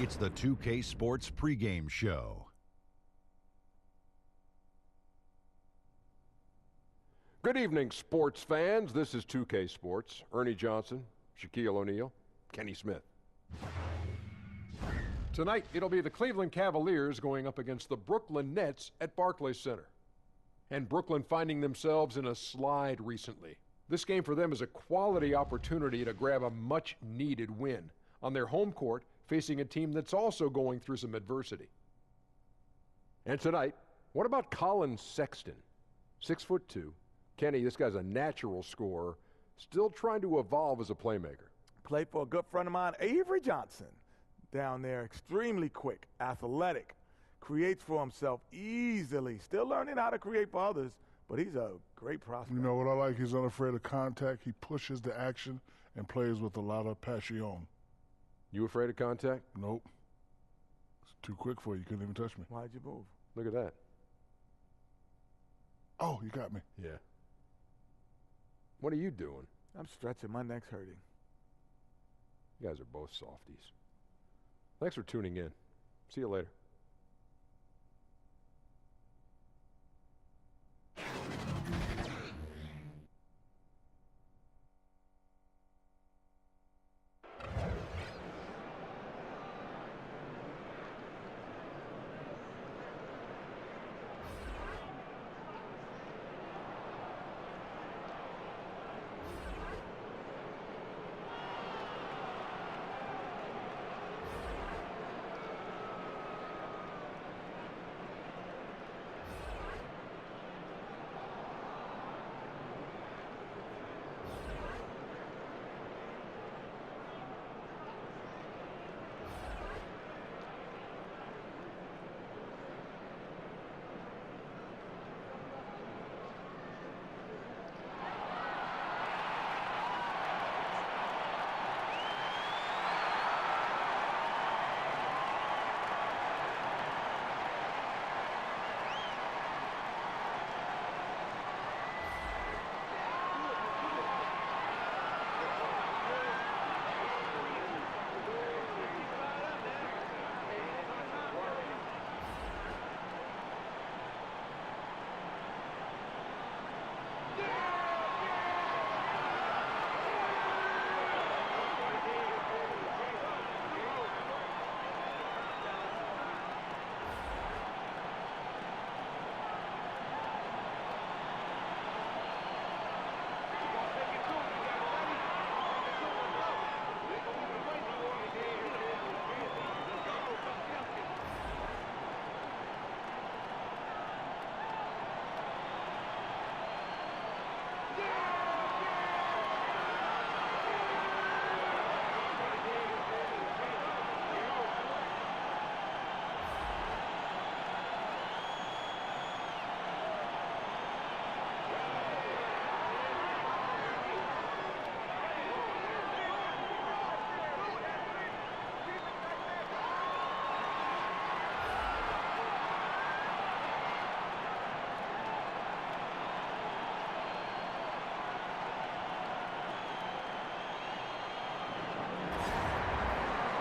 It's the 2K Sports pregame show. Good evening, sports fans. This is 2K Sports. Ernie Johnson, Shaquille O'Neal, Kenny Smith. Tonight, it'll be the Cleveland Cavaliers going up against the Brooklyn Nets at Barclays Center. And Brooklyn finding themselves in a slide recently. This game for them is a quality opportunity to grab a much-needed win on their home court, facing a team that's also going through some adversity. And tonight, what about Colin Sexton? 6'2". Kenny, this guy's a natural scorer, still trying to evolve as a playmaker. Played for a good friend of mine, Avery Johnson, down there. Extremely quick, athletic, creates for himself easily. Still learning how to create for others, but he's a great prospect. You know what I like? He's unafraid of contact. He pushes the action and plays with a lot of passion. You afraid of contact? Nope. It's too quick for you. You couldn't even touch me. Why'd you move? Look at that. Oh, you got me. Yeah. What are you doing? I'm stretching. My neck's hurting. You guys are both softies. Thanks for tuning in. See you later.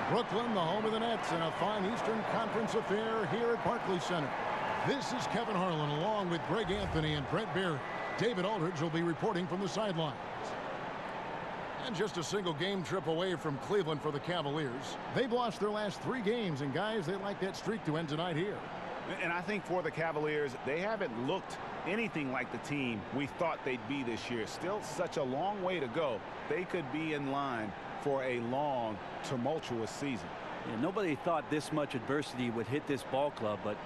Brooklyn, the home of the Nets, in a fine Eastern Conference affair here at Barclays Center. This is Kevin Harlan along with Greg Anthony and Brett Beard. David Aldridge will be reporting from the sidelines. And just a single game trip away from Cleveland for the Cavaliers. They've lost their last 3 games, and guys, they like that streak to end tonight here. And I think for the Cavaliers, they haven't looked anything like the team we thought they'd be this year. Still such a long way to go. They could be in line for a long, tumultuous season. Yeah, nobody thought this much adversity would hit this ball club, but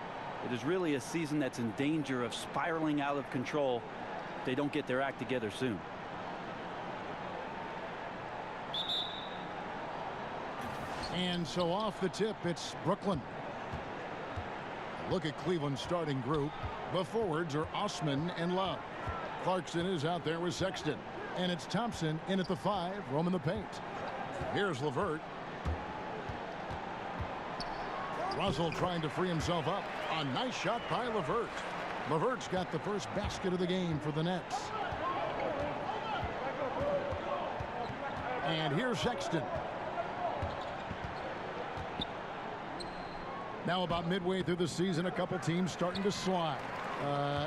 it is really a season that's in danger of spiraling out of control if they don't get their act together soon. And so off the tip, it's Brooklyn. Look at Cleveland's starting group. The forwards are Osman and Love. Clarkson is out there with Sexton. And it's Thompson in at the 5, roaming the paint. Here's LeVert. Russell trying to free himself up. A nice shot by LeVert. LeVert's got the first basket of the game for the Nets. And here's Sexton. Now about midway through the season, a couple teams starting to slide,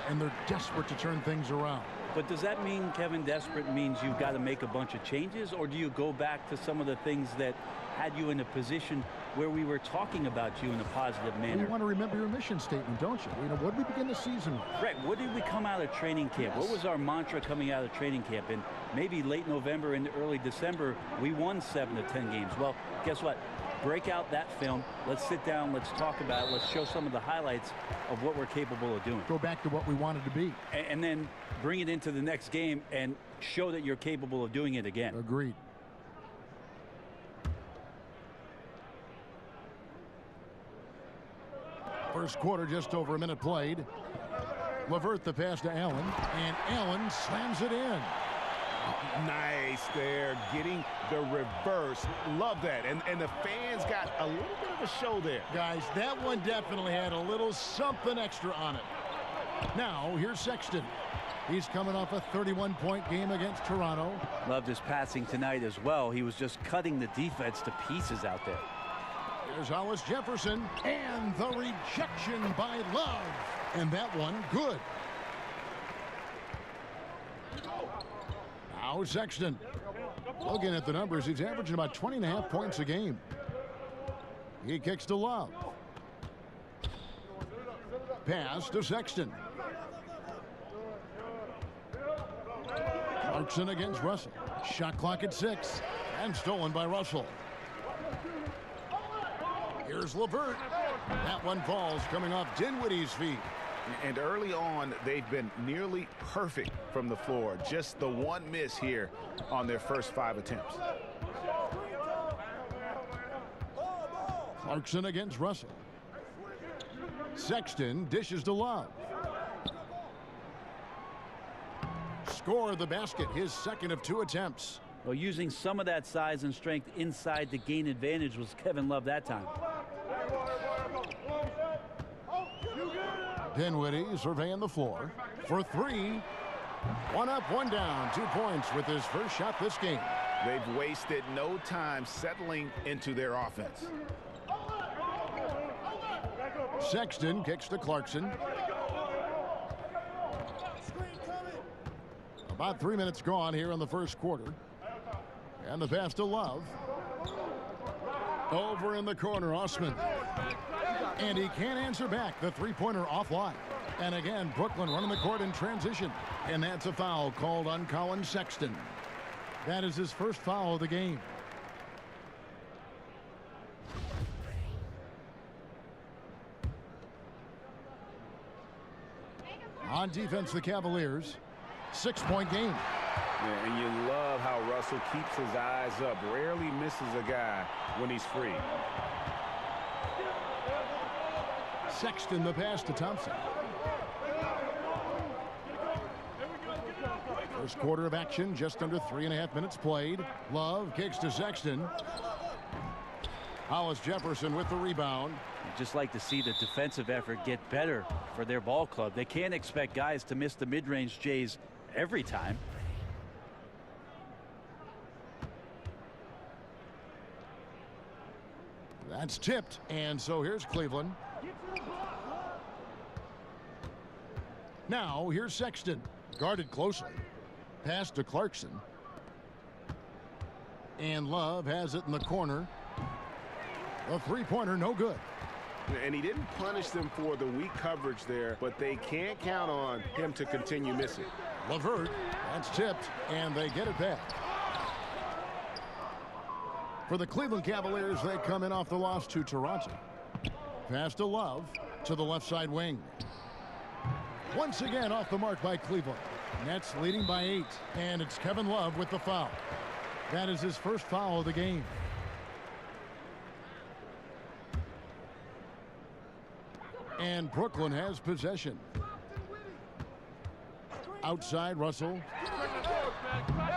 and they're desperate to turn things around. But does that mean, Kevin, desperate means you've got to make a bunch of changes, or do you go back to some of the things that had you in a position where we were talking about you in a positive manner? You want to remember your mission statement, don't you? You know, what did we begin the season with? Right. What did we come out of training camp? What was our mantra coming out of training camp? And maybe late November and early December, we won 7 of 10 games. Well, guess what? Break out that film. Let's sit down. Let's talk about it. Let's show some of the highlights of what we're capable of doing. Go back to what we wanted to be. And then bring it into the next game and show that you're capable of doing it again. Agreed. First quarter, just over a minute played. LeVert the pass to Allen, and Allen slams it in. Nice there, getting the reverse. Love that. And the fans got a little bit of a show there. Guys, that one definitely had a little something extra on it. Now, here's Sexton. He's coming off a 31-point game against Toronto. Loved his passing tonight as well. He was just cutting the defense to pieces out there. Here's Hollis Jefferson, and the rejection by Love. And that one, good. Now Sexton. Looking at the numbers, he's averaging about 20.5 points a game. He kicks to Love. Pass to Sexton. Clarkson against Russell. Shot clock at 6. And stolen by Russell. Here's LeVert. That one falls, coming off Dinwiddie's feet. And early on, they've been nearly perfect from the floor. Just the one miss here on their first 5 attempts. Clarkson against Russell. Sexton dishes to Love. Score the basket, his second of 2 attempts. Well, using some of that size and strength inside to gain advantage was Kevin Love that time. Dinwiddie surveying the floor for 3. 1 up, 1 down. 2 points with his first shot this game. They've wasted no time settling into their offense. Sexton kicks to Clarkson. About 3 minutes gone here in the first quarter. And the pass to Love. Over in the corner, Osman. And he can't answer back. The three-pointer offline. And again, Brooklyn running the court in transition. And that's a foul called on Colin Sexton. That is his first foul of the game. On defense, the Cavaliers. 6-point game. Yeah, and you love how Russell keeps his eyes up. Rarely misses a guy when he's free. Sexton the pass to Thompson. First quarter of action, just under 3.5 minutes played. Love kicks to Sexton. Hollis Jefferson with the rebound. I'd just like to see the defensive effort get better for their ball club. They can't expect guys to miss the mid-range Jays every time. That's tipped, and so here's Cleveland. Now here's Sexton, guarded closely. Pass to Clarkson. And Love has it in the corner. The three-pointer, no good. And he didn't punish them for the weak coverage there, but they can't count on him to continue missing. LeVert, that's tipped, and they get it back. For the Cleveland Cavaliers, they come in off the loss to Toronto. Pass to Love to the left side wing. Once again off the mark by Cleveland. Nets leading by 8, and it's Kevin Love with the foul. That is his first foul of the game. And Brooklyn has possession. Outside, Russell.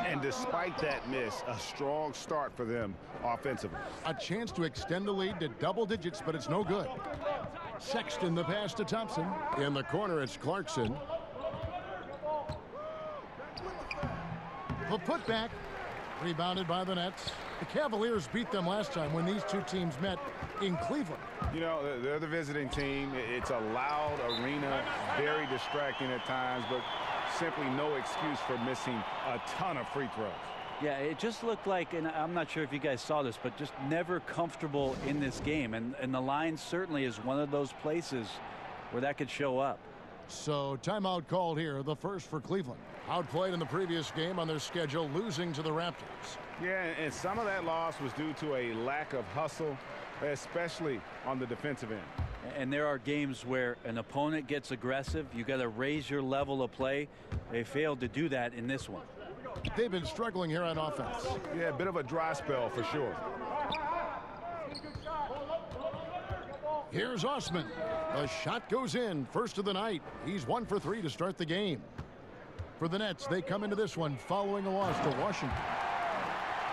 And despite that miss, a strong start for them offensively. A chance to extend the lead to double digits, but it's no good. Sexton the pass to Thompson. In the corner, it's Clarkson. The putback. Rebounded by the Nets. The Cavaliers beat them last time when these two teams met in Cleveland. You know, they're the visiting team. It's a loud arena, very distracting at times, but simply no excuse for missing a ton of free throws. Yeah, it just looked like, and I'm not sure if you guys saw this, but just never comfortable in this game. And the line certainly is one of those places where that could show up. So timeout called here, the first for Cleveland. Outplayed in the previous game on their schedule, losing to the Raptors. Yeah, and some of that loss was due to a lack of hustle, especially on the defensive end. And there are games where an opponent gets aggressive. You got to raise your level of play. They failed to do that in this one. They've been struggling here on offense. Yeah, a bit of a dry spell for sure. Here's Osman. The shot goes in. First of the night. He's 1 for 3 to start the game. For the Nets, they come into this one following a loss to Washington.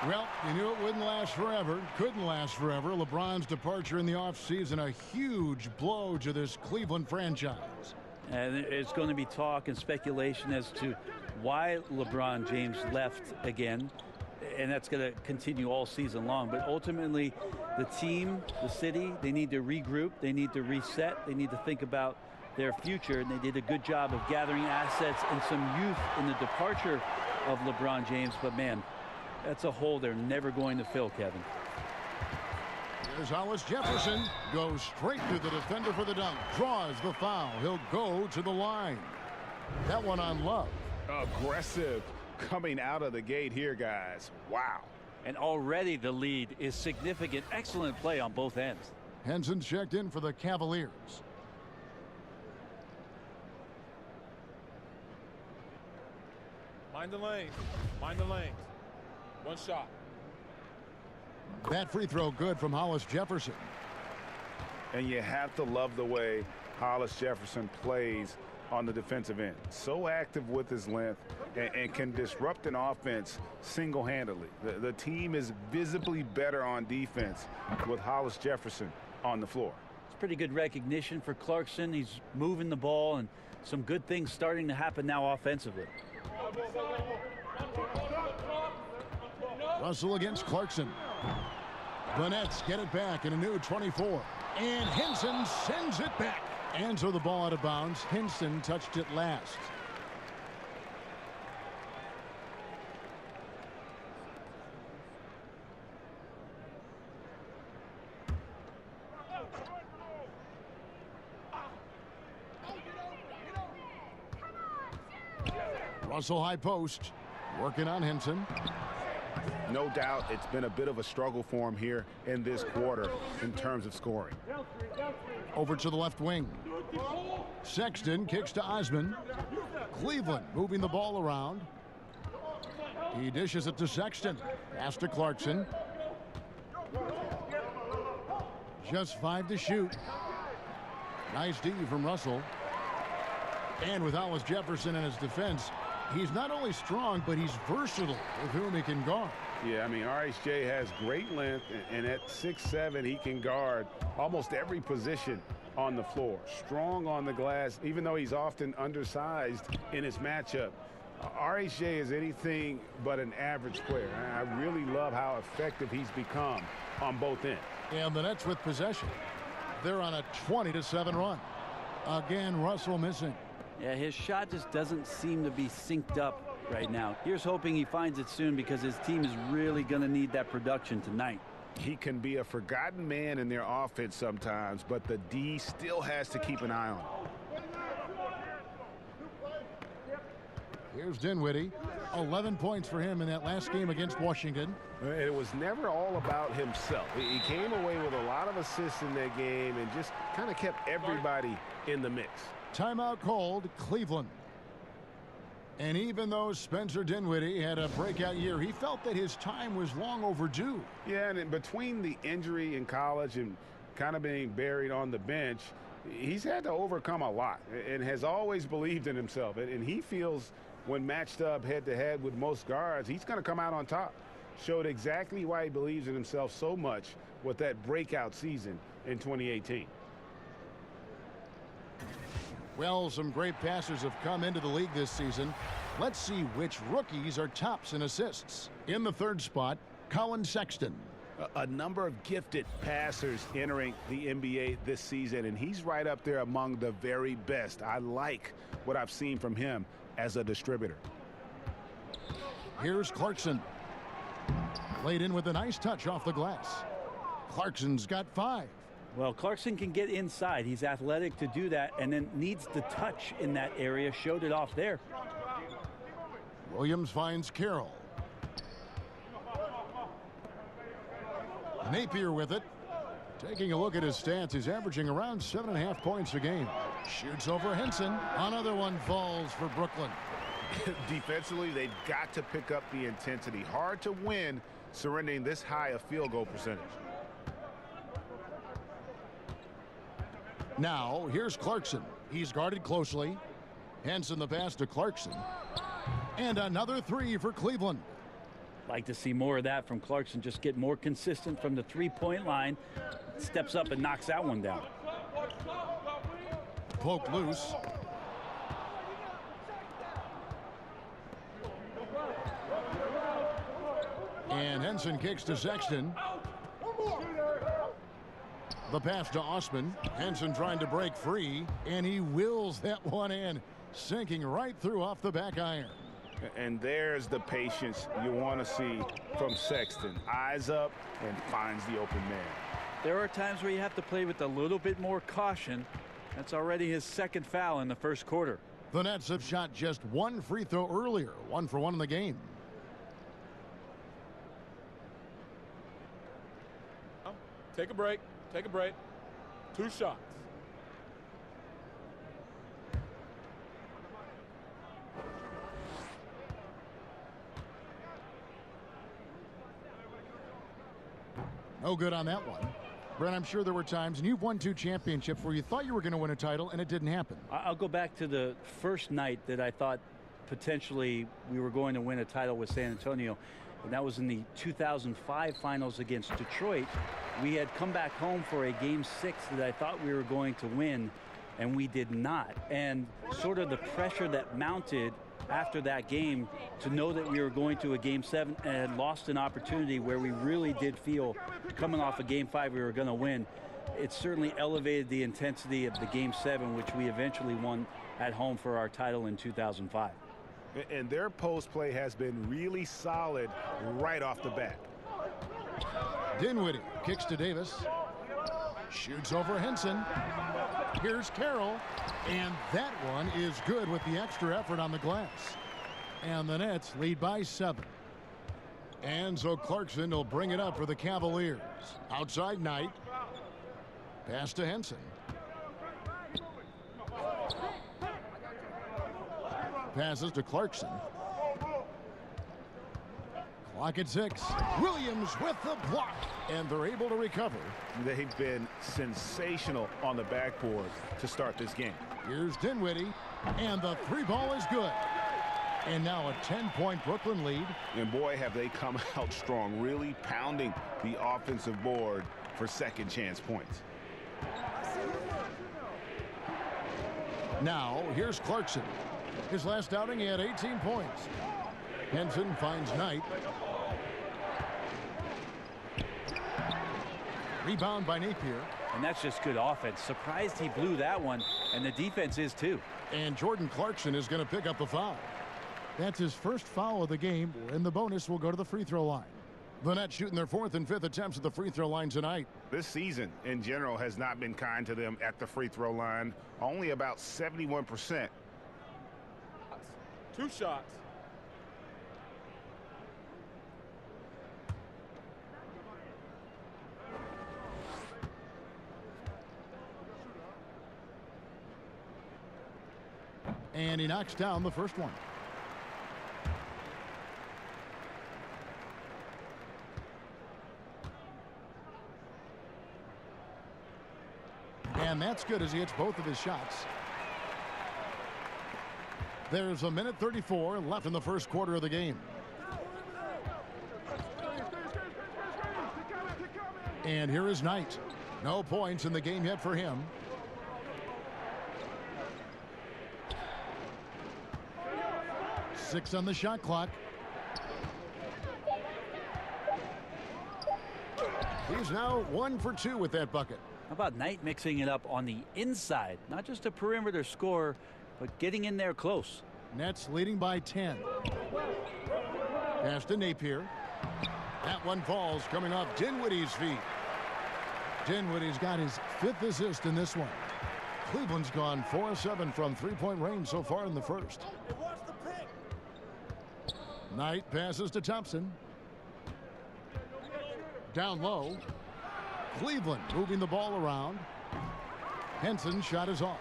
Well, you knew it wouldn't last forever. Couldn't last forever. LeBron's departure in the offseason, a huge blow to this Cleveland franchise. And it's going to be talk and speculation as to why LeBron James left again. And that's going to continue all season long. But ultimately, the team, the city, they need to regroup. They need to reset. They need to think about their future. And they did a good job of gathering assets and some youth in the departure of LeBron James. But, man, that's a hole they're never going to fill, Kevin. Here's Hollis Jefferson. Goes straight through the defender for the dunk. Draws the foul. He'll go to the line. That one on Love. Aggressive coming out of the gate here, guys. Wow. And already the lead is significant. Excellent play on both ends. Henson checked in for the Cavaliers. Mind the lane. Mind the lanes. One shot. That free throw good from Hollis Jefferson. And you have to love the way Hollis Jefferson plays on the defensive end. So active with his length and can disrupt an offense single-handedly. The team is visibly better on defense with Hollis Jefferson on the floor. It's pretty good recognition for Clarkson. He's moving the ball and some good things starting to happen now offensively. Russell against Clarkson. The Nets get it back in a new 24. And Henson sends it back. And so the ball out of bounds. Henson touched it last. Russell high post. Working on Henson. No doubt it's been a bit of a struggle for him here in this quarter in terms of scoring. Over to the left wing. Sexton kicks to Osman. Cleveland moving the ball around. He dishes it to Sexton. Pass to Clarkson. Just 5 to shoot. Nice D from Russell. And with Hollis Jefferson in his defense, he's not only strong, but he's versatile with whom he can guard. Yeah, I mean, RHJ has great length, and at 6'7", he can guard almost every position on the floor. Strong on the glass, even though he's often undersized in his matchup. RHJ is anything but an average player. I really love how effective he's become on both ends. And the Nets with possession. They're on a 20-7 run. Again, Russell missing. Yeah, his shot just doesn't seem to be synced up right now. Here's hoping he finds it soon because his team is really going to need that production tonight. He can be a forgotten man in their offense sometimes, but the D still has to keep an eye on him. Here's Dinwiddie. 11 points for him in that last game against Washington. It was never all about himself. He came away with a lot of assists in that game and just kind of kept everybody in the mix. Timeout called, Cleveland. And even though Spencer Dinwiddie had a breakout year, he felt that his time was long overdue. Yeah, and in between the injury in college and kind of being buried on the bench, he's had to overcome a lot and has always believed in himself. And he feels when matched up head-to-head with most guards, he's going to come out on top. Showed exactly why he believes in himself so much with that breakout season in 2018. Well, some great passers have come into the league this season. Let's see which rookies are tops in assists. In the third spot, Colin Sexton. A number of gifted passers entering the NBA this season, and he's right up there among the very best. I like what I've seen from him as a distributor. Here's Clarkson. Laid in with a nice touch off the glass. Clarkson's got 5. Well, Clarkson can get inside. He's athletic to do that, and then needs the touch in that area. Showed it off there. Williams finds Carroll. Napier with it. Taking a look at his stats, he's averaging around 7.5 points a game. Shoots over Henson. Another one falls for Brooklyn. Defensively, they've got to pick up the intensity. Hard to win surrendering this high a field goal percentage. Now, here's Clarkson. He's guarded closely. Henson the pass to Clarkson. And another 3 for Cleveland. Like to see more of that from Clarkson. Just get more consistent from the three-point line. Steps up and knocks that one down. Poked loose. And Henson kicks to Sexton. The pass to Osman. Henson trying to break free, and he wills that one in, sinking right through off the back iron. And there's the patience you want to see from Sexton. Eyes up and finds the open man. There are times where you have to play with a little bit more caution. That's already his second foul in the first quarter. The Nets have shot just 1 free throw earlier, 1 for 1 in the game. Take a break. Take a break. 2 shots. No good on that one. Brent, I'm sure there were times, and you've won 2 championships, where you thought you were going to win a title, and it didn't happen. I'll go back to the first night that I thought potentially we were going to win a title with San Antonio. And that was in the 2005 finals against Detroit. We had come back home for a game 6 that I thought we were going to win, and we did not. And sort of the pressure that mounted after that game to know that we were going to a game 7 and had lost an opportunity where we really did feel coming off a game 5 we were going to win. It certainly elevated the intensity of the game 7, which we eventually won at home for our title in 2005. And their post play has been really solid right off the bat. Dinwiddie kicks to Davis. Shoots over Henson. Here's Carroll. And that one is good with the extra effort on the glass. And the Nets lead by 7. And so Clarkson will bring it up for the Cavaliers. Outside Knight. Pass to Henson. Passes to Clarkson. Clock at 6. Williams with the block, and they're able to recover. They've been sensational on the backboard to start this game. Here's Dinwiddie, and the 3 ball is good. And now a 10-point Brooklyn lead. And boy, have they come out strong, really pounding the offensive board for second chance points. Now here's Clarkson. His last outing, he had 18 points. Henson finds Knight. Rebound by Napier. And that's just good offense. Surprised he blew that one, and the defense is too. And Jordan Clarkson is going to pick up the foul. That's his first foul of the game, and the bonus will go to the free throw line. The Nets shooting their 4th and 5th attempts at the free throw line tonight. This season, in general, has not been kind to them at the free throw line. Only about 71%. 2 shots. And he knocks down the first one. And that's good as he hits both of his shots. There's a minute 34 left in the first quarter of the game. And here is Knight. No points in the game yet for him. 6 on the shot clock. He's now 1 for 2 with that bucket. How about Knight mixing it up on the inside? Not just a perimeter scorer, but getting in there close. Nets leading by 10. Pass to Napier. That one falls, coming off Dinwiddie's feet. Dinwiddie's got his 5th assist in this one. Cleveland's gone 4 of 7 from three-point range so far in the first. Knight passes to Thompson. Down low. Cleveland moving the ball around. Henson's shot is off.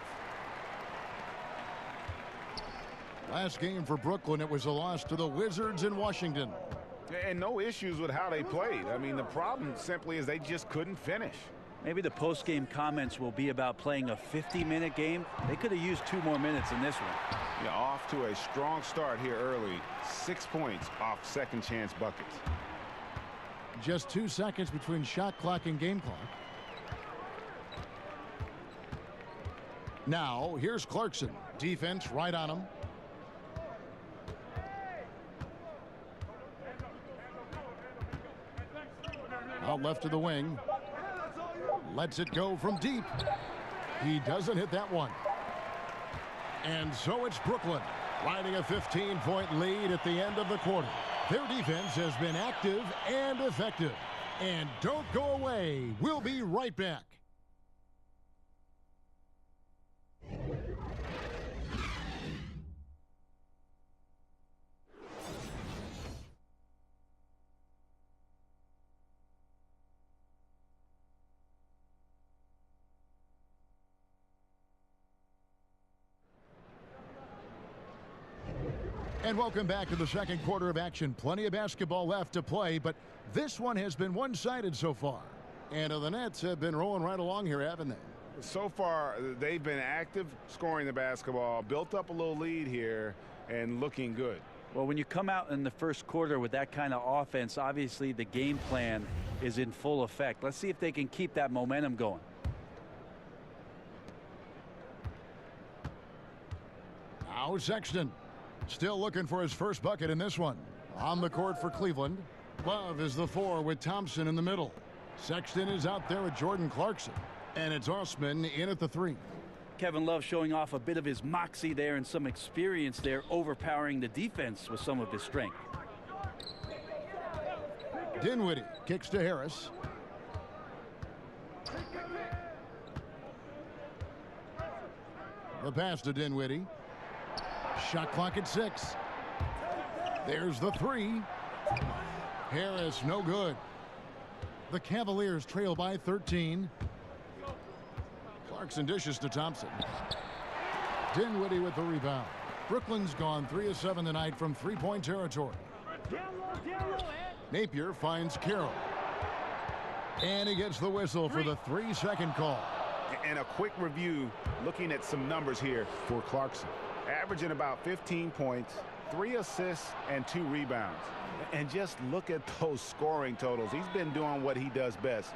Last game for Brooklyn, it was a loss to the Wizards in Washington. And no issues with how they played. I mean, the problem simply is they just couldn't finish. Maybe the post-game comments will be about playing a 50-minute game. They could have used 2 more minutes in this one. Yeah, off to a strong start here early. 6 points off second chance buckets. Just 2 seconds between shot clock and game clock. Now, here's Clarkson. Defense right on him. Out left to the wing. Lets it go from deep. He doesn't hit that one. And so it's Brooklyn riding a 15-point lead at the end of the quarter. Their defense has been active and effective. And don't go away. We'll be right back. And welcome back to the second quarter of action. Plenty of basketball left to play, but this one has been one-sided so far. And the Nets have been rolling right along here, haven't they? So far, they've been active, scoring the basketball, built up a little lead here, and looking good. Well, when you come out in the first quarter with that kind of offense, obviously the game plan is in full effect. Let's see if they can keep that momentum going. Now Sexton. Still looking for his first bucket in this one. On the court for Cleveland. Love is the 4 with Thompson in the middle. Sexton is out there with Jordan Clarkson. And it's Osman in at the 3. Kevin Love showing off a bit of his moxie there and some experience there, overpowering the defense with some of his strength. Dinwiddie kicks to Harris. The pass to Dinwiddie. Shot clock at 6. There's the 3. Harris no good. The Cavaliers trail by 13. Clarkson dishes to Thompson. Dinwiddie with the rebound. Brooklyn's gone 3 of 7 tonight from three-point territory. Napier finds Carroll. And he gets the whistle for the 3-second call. And a quick review looking at some numbers here for Clarkson. Averaging about 15 points, 3 assists, and 2 rebounds. And just look at those scoring totals. He's been doing what he does best,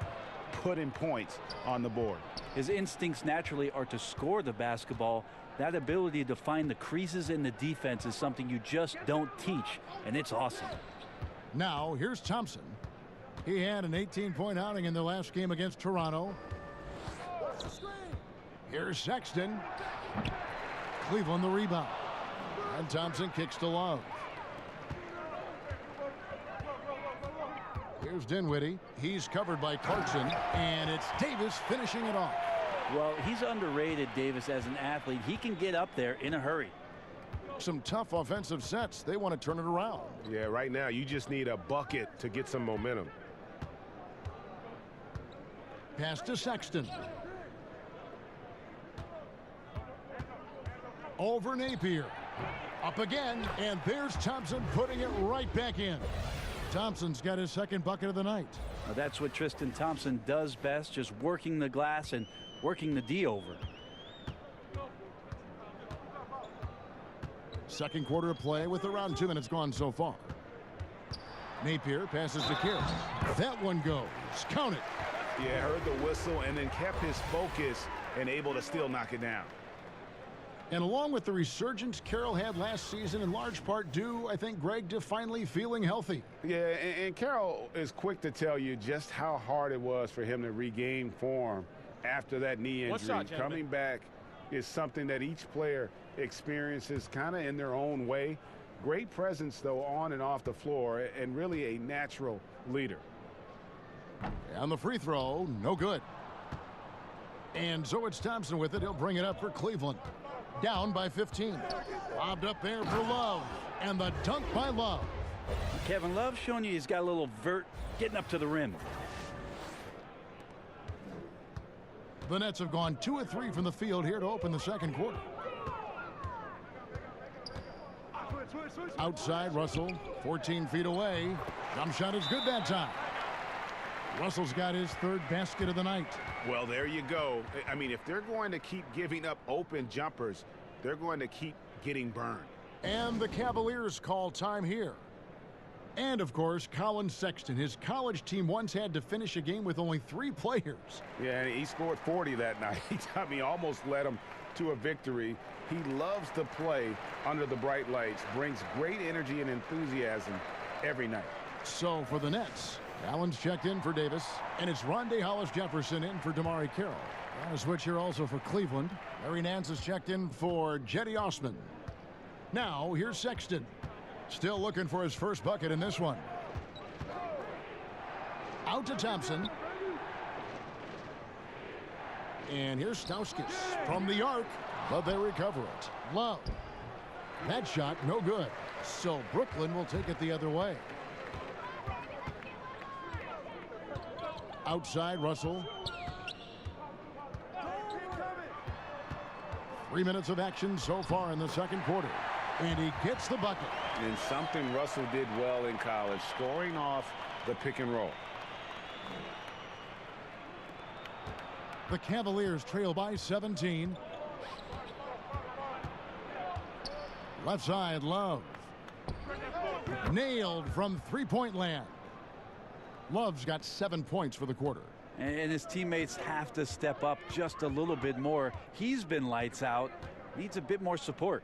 putting points on the board. His instincts naturally are to score the basketball. That ability to find the creases in the defense is something you just don't teach, and it's awesome. Now, here's Thompson. He had an 18-point outing in their last game against Toronto. Here's Sexton. Cleveland the rebound. And Thompson kicks to Love. Here's Dinwiddie. He's covered by Clarkson. And it's Davis finishing it off. Well, he's underrated, Davis, as an athlete. He can get up there in a hurry. Some tough offensive sets. They want to turn it around. Yeah, right now you just need a bucket to get some momentum. Pass to Sexton. Over Napier. Up again, and there's Thompson putting it right back in. Thompson's got his second bucket of the night. Well, that's what Tristan Thompson does best, just working the glass and working the D over. Second quarter of play with around 2 minutes gone so far. Napier passes to Carroll. That one goes. Count it. Yeah, heard the whistle and then kept his focus and able to still knock it down. And along with the resurgence Carroll had last season, in large part due, I think, Greg, to finally feeling healthy. Yeah, and Carroll is quick to tell you just how hard it was for him to regain form after that knee injury. Coming back is something that each player experiences kind of in their own way. Great presence, though, on and off the floor, and really a natural leader. And the free throw, no good. And so it's Thompson with it. He'll bring it up for Cleveland. Down by 15. Lobbed up there for Love. And the dunk by Love. Kevin Love showing you he's got a little vert getting up to the rim. The Nets have gone 2 of 3 from the field here to open the second quarter. Outside, Russell, 14 feet away. Jump shot is good that time. Russell's got his 3rd basket of the night. Well, there you go. I mean, if they're going to keep giving up open jumpers, they're going to keep getting burned. And the Cavaliers call time here. And, of course, Colin Sexton. His college team once had to finish a game with only 3 players. Yeah, and he scored 40 that night. I mean, almost led them to a victory. He loves to play under the bright lights, brings great energy and enthusiasm every night. So for the Nets, Allen's checked in for Davis, and it's Rondé Hollis-Jefferson in for Damari Carroll. And a switch here also for Cleveland. Larry Nance is checked in for Jetty Osman. Now here's Sexton. Still looking for his first bucket in this one. Out to Thompson. And here's Stauskas from the arc, but they recover it. Love. That shot, no good. So Brooklyn will take it the other way. Outside, Russell. 3 minutes of action so far in the second quarter. And he gets the bucket. And something Russell did well in college, scoring off the pick and roll. The Cavaliers trail by 17. Left side, Love. Nailed from three-point land. Love's got 7 points for the quarter. And his teammates have to step up just a little bit more. He's been lights out. Needs a bit more support.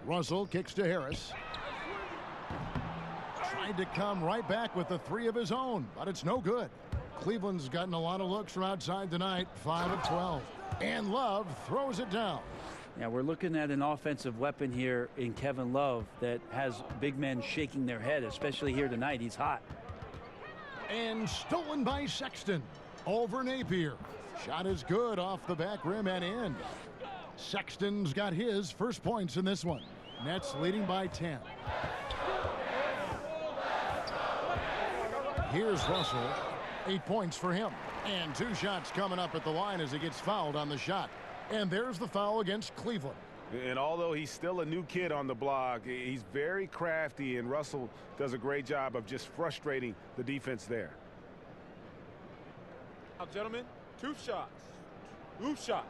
Russell kicks to Harris. Tried to come right back with the 3 of his own, but it's no good. Cleveland's gotten a lot of looks from outside tonight, 5 of 12. And Love throws it down. Yeah, we're looking at an offensive weapon here in Kevin Love that has big men shaking their head, especially here tonight. He's hot. And stolen by Sexton. Over Napier. Shot is good off the back rim and in. Sexton's got his first points in this one. Nets leading by 10. Here's Russell. 8 points for him. And 2 shots coming up at the line as he gets fouled on the shot. And there's the foul against Cleveland. And although he's still a new kid on the block, he's very crafty, and Russell does a great job of just frustrating the defense there. Now, gentlemen, 2 shots. 2 shots.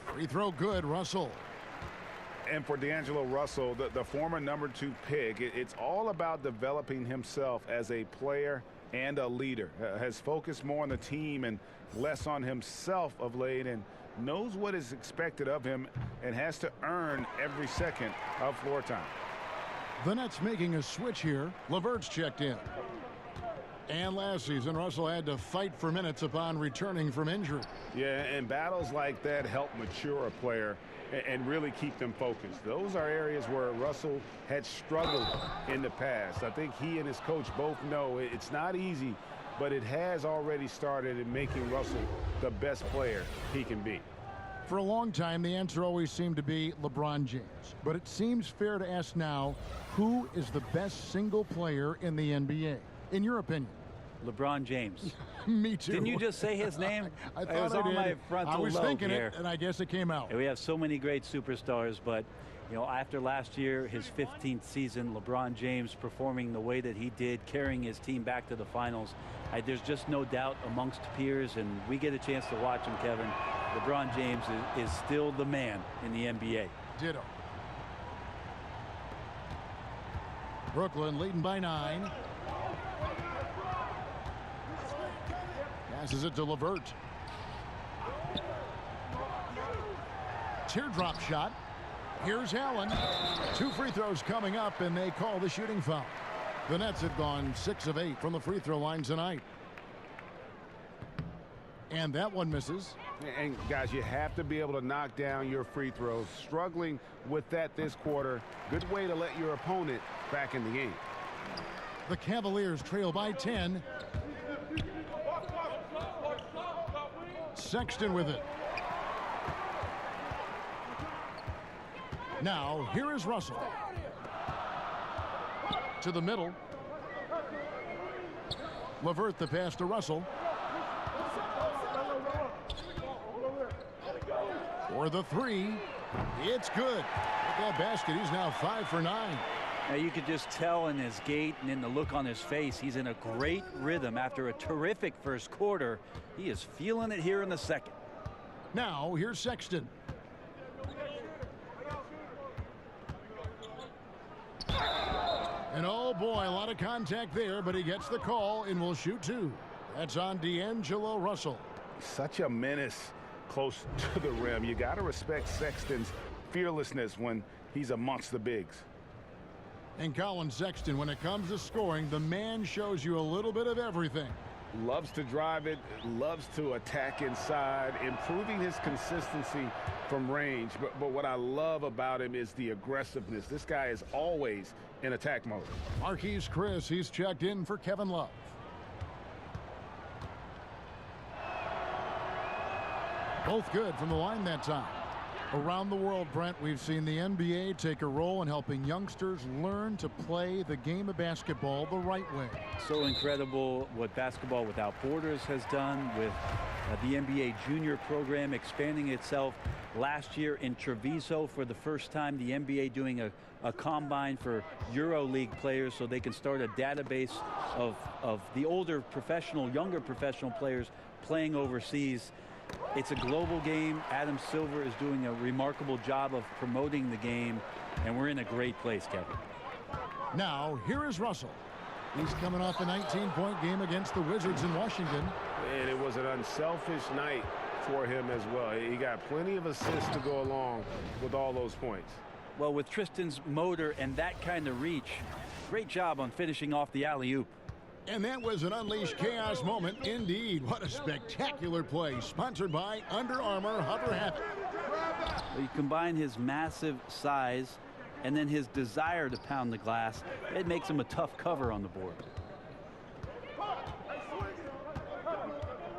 Free throw good, Russell. And for D'Angelo Russell, the former #2 pick, it's all about developing himself as a player and a leader. Has focused more on the team and less on himself of late, and knows what is expected of him and has to earn every second of floor time. The Nets making a switch here. LeVert's checked in. And last season, Russell had to fight for minutes upon returning from injury. Yeah, and battles like that help mature a player and really keep them focused. Those are areas where Russell had struggled in the past. I think he and his coach both know it's not easy, but it has already started in making Russell the best player he can be. For a long time, the answer always seemed to be LeBron James. But it seems fair to ask now, who is the best single player in the NBA, in your opinion? LeBron James. Me too. Didn't you just say his name? I thought it was I on did. my frontal I was lobe thinking here. it, and I guess it came out. And we have so many great superstars, but you know, after last year, his 15th season, LeBron James performing the way that he did, carrying his team back to the finals, there's just no doubt amongst peers, and we get a chance to watch him, Kevin. LeBron James is still the man in the NBA. Ditto. Brooklyn leading by 9. Passes it to LeVert. Teardrop shot. Here's Allen. 2 free throws coming up, and they call the shooting foul. The Nets have gone 6 of 8 from the free throw line tonight. And that one misses. And guys, you have to be able to knock down your free throws. Struggling with that this quarter. Good way to let your opponent back in the game. The Cavaliers trail by 10. Sexton with it. Now, here is Russell. To the middle. LeVert the pass to Russell. For the 3. It's good. With that basket, he's now 5 for 9. Now you could just tell in his gait and in the look on his face, he's in a great rhythm after a terrific first quarter. He is feeling it here in the second. Now, here's Sexton. And oh boy, a lot of contact there, but he gets the call and will shoot 2. That's on D'Angelo Russell. Such a menace close to the rim. You got to respect Sexton's fearlessness when he's amongst the bigs. And Colin Sexton, when it comes to scoring, the man shows you a little bit of everything. Loves to drive it, loves to attack inside, improving his consistency from range. But what I love about him is the aggressiveness. This guy is always in attack mode. Marquise Chris, he's checked in for Kevin Love. Both good from the line that time. Around the world, Brent, we've seen the NBA take a role in helping youngsters learn to play the game of basketball the right way. So incredible what Basketball Without Borders has done with the NBA junior program expanding itself. Last year in Treviso, for the first time, the NBA doing a combine for EuroLeague players so they can start a database of the older professional, younger professional players playing overseas. It's a global game. Adam Silver is doing a remarkable job of promoting the game, and we're in a great place, Kevin. Now, here is Russell. He's coming off a 19-point game against the Wizards in Washington. And it was an unselfish night for him as well. He got plenty of assists to go along with all those points. Well, with Tristan's motor and that kind of reach, great job on finishing off the alley-oop. And that was an unleashed chaos moment indeed. What a spectacular play. Sponsored by Under Armour Hover Habit. Well, you combine his massive size and then his desire to pound the glass, it makes him a tough cover on the board.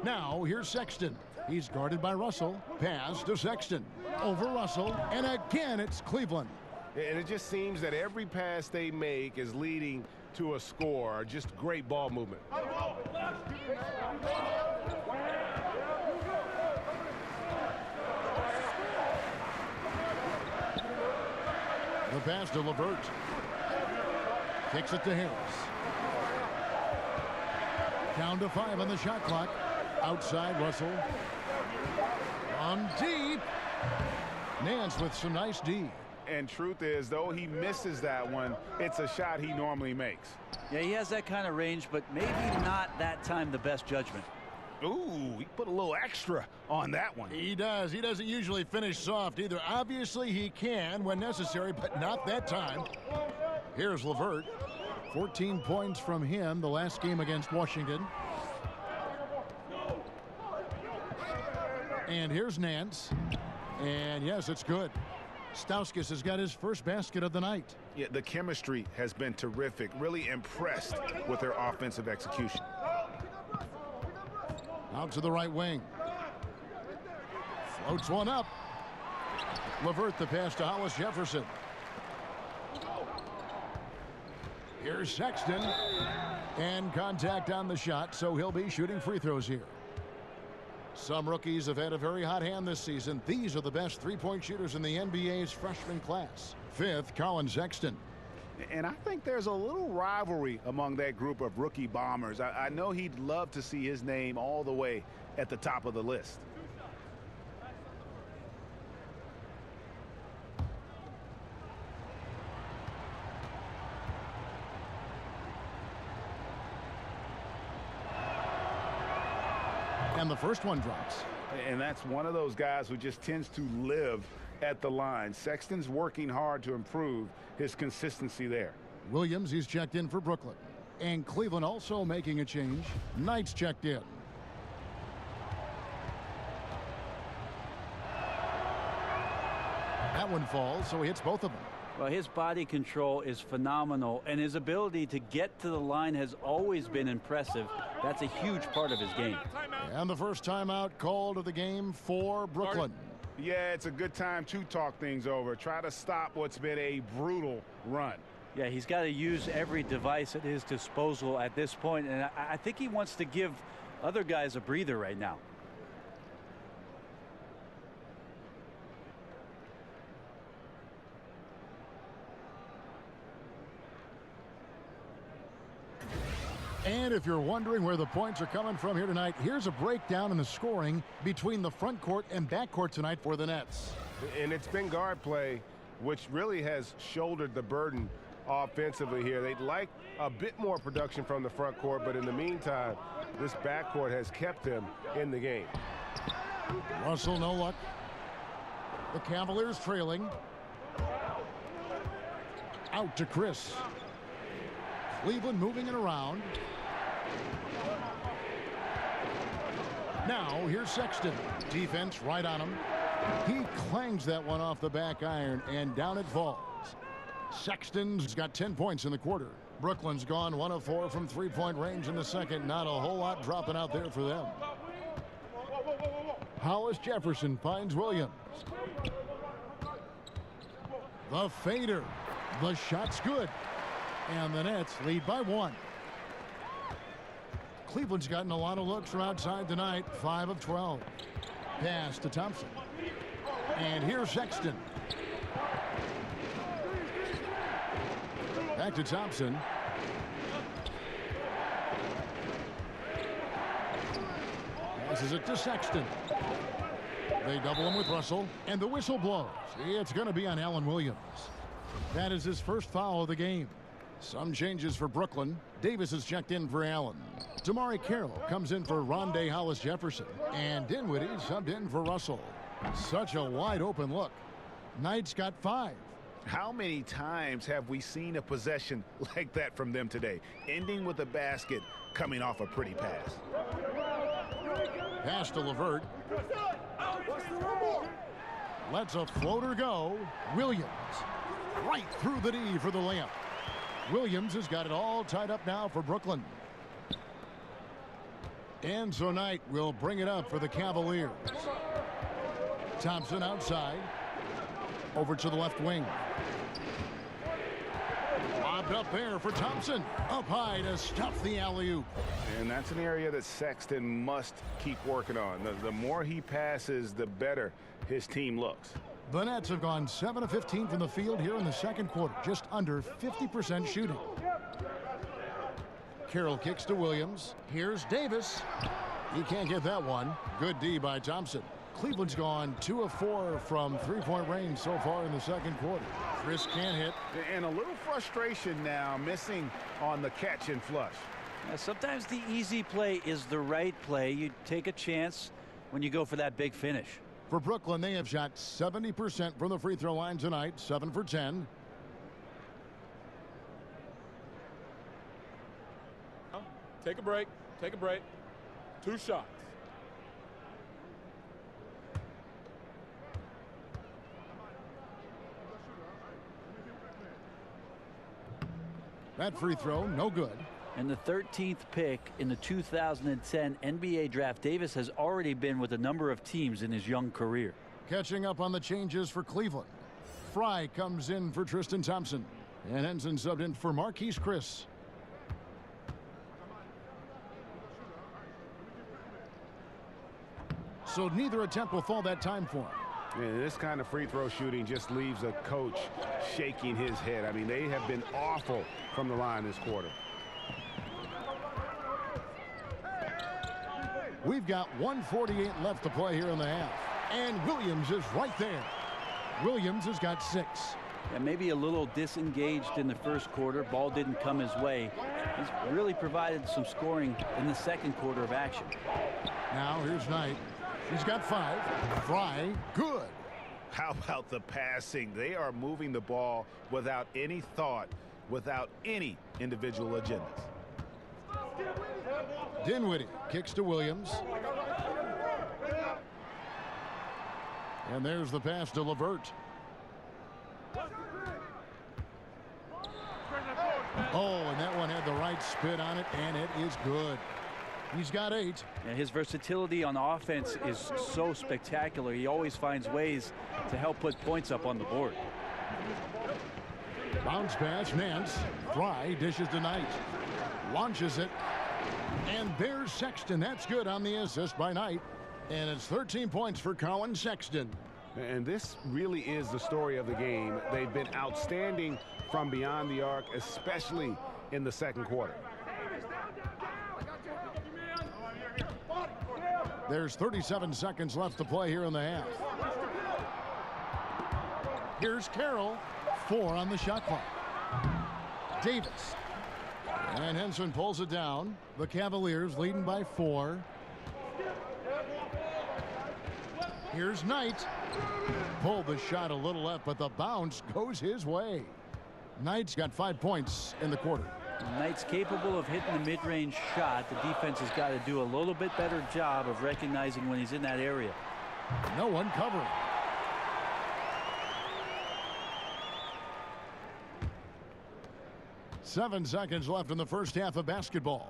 Now here's Sexton. He's guarded by Russell. Pass to Sexton. Over Russell. And again, it's Cleveland. And it just seems that every pass they make is leading to a score. Just great ball movement. The pass to LeVert. Kicks it to Harris. Down to 5 on the shot clock. Outside Russell. On deep. Nance with some nice D. And truth is, though he misses that one, it's a shot he normally makes. Yeah, he has that kind of range, but maybe not that time the best judgment. Ooh, he put a little extra on that one. He does. He doesn't usually finish soft either. Obviously, he can when necessary, but not that time. Here's LeVert. 14 points from him the last game against Washington. And here's Nance. And yes, it's good. Stauskas has got his first basket of the night. Yeah, the chemistry has been terrific. Really impressed with their offensive execution. Out to the right wing. Floats one up. LeVert the pass to Hollis Jefferson. Here's Sexton. And contact on the shot, so he'll be shooting free throws here. Some rookies have had a very hot hand this season. These are the best three-point shooters in the NBA's freshman class. 5th, Colin Sexton. And I think there's a little rivalry among that group of rookie bombers. I know he'd love to see his name all the way at the top of the list. And the first one drops. And that's one of those guys who just tends to live at the line. Sexton's working hard to improve his consistency there. Williams, he's checked in for Brooklyn. And Cleveland also making a change. Knight's checked in. That one falls, so he hits both of them. Well, his body control is phenomenal, and his ability to get to the line has always been impressive. That's a huge part of his game. And the first timeout called of the game for Brooklyn. Yeah, it's a good time to talk things over. Try to stop what's been a brutal run. Yeah, he's got to use every device at his disposal at this point, and I think he wants to give other guys a breather right now. And if you're wondering where the points are coming from here tonight, here's a breakdown in the scoring between the front court and back court tonight for the Nets. And it's been guard play, which really has shouldered the burden offensively here. They'd like a bit more production from the front court, but in the meantime, this backcourt has kept them in the game. Russell, no luck. The Cavaliers trailing. Out to Chris. Cleveland moving it around. Now here's Sexton. Defense right on him. He clangs that one off the back iron, and down it falls. Sexton's got 10 points in the quarter. Brooklyn's gone 1 of 4 from three-point range in the second. Not a whole lot dropping out there for them. Hollis Jefferson finds Williams. The fader. The shot's good. And the Nets lead by 1. Cleveland's gotten a lot of looks from outside tonight. 5 of 12. Pass to Thompson. And here's Sexton. Back to Thompson. Passes it to Sexton. They double him with Russell. And the whistle blows. It's going to be on Allen Williams. That is his first foul of the game. Some changes for Brooklyn. Davis is checked in for Allen. Damari Carroll comes in for Rondé Hollis Jefferson. And Dinwiddie subbed in for Russell. Such a wide open look. Knight's got 5. How many times have we seen a possession like that from them today? Ending with a basket, coming off a pretty pass. Pass to LeVert. Lets a floater go. Williams. Right through the D for the layup. Williams has got it all tied up now for Brooklyn. And so Knight will bring it up for the Cavaliers. Thompson outside. Over to the left wing. Lobbed up there for Thompson. Up high to stuff the alley-oop. And that's an area that Sexton must keep working on. The more he passes, the better his team looks. The Nets have gone 7 of 15 from the field here in the second quarter. Just under 50% shooting. Carroll kicks to Williams. Here's Davis. He can't get that one. Good D by Thompson. Cleveland's gone 2 of 4 from three-point range so far in the second quarter. Chris can't hit. And a little frustration now, missing on the catch and flush. Sometimes the easy play is the right play. You take a chance when you go for that big finish. For Brooklyn, they have shot 70% from the free throw line tonight, 7 for 10. Take a break. Take a break. 2 shots. That free throw, no good. And the 13th pick in the 2010 NBA draft, Davis has already been with a number of teams in his young career. Catching up on the changes for Cleveland. Fry comes in for Tristan Thompson. And Henson subbed in for Marquise Chris. So neither attempt will fall that time for him. And this kind of free throw shooting just leaves a coach shaking his head. I mean, they have been awful from the line this quarter. We've got 1:48 left to play here in the half. And Williams is right there. Williams has got 6. And maybe a little disengaged in the first quarter. Ball didn't come his way. He's really provided some scoring in the second quarter of action. Now here's Knight. He's got 5. Fry, good. How about the passing? They are moving the ball without any thought, without any individual agendas. Dinwiddie kicks to Williams. And there's the pass to LeVert. Oh, and that one had the right spin on it, and it is good. He's got 8. And his versatility on offense is so spectacular. He always finds ways to help put points up on the board. Bounce pass, Nance. Fry dishes to Knight. Launches it. And there's Sexton. That's good on the assist by Knight. And it's 13 points for Colin Sexton. And this really is the story of the game. They've been outstanding from beyond the arc, especially in the second quarter. There's 37 seconds left to play here in the half. Here's Carroll. 4 on the shot clock. Davis. And Henson pulls it down. The Cavaliers leading by 4. Here's Knight. Pulled the shot a little left, but the bounce goes his way. Knight's got 5 points in the quarter. Knight's capable of hitting the mid-range shot. The defense has got to do a little bit better job of recognizing when he's in that area. No one covering. Seven seconds left in the first half of basketball.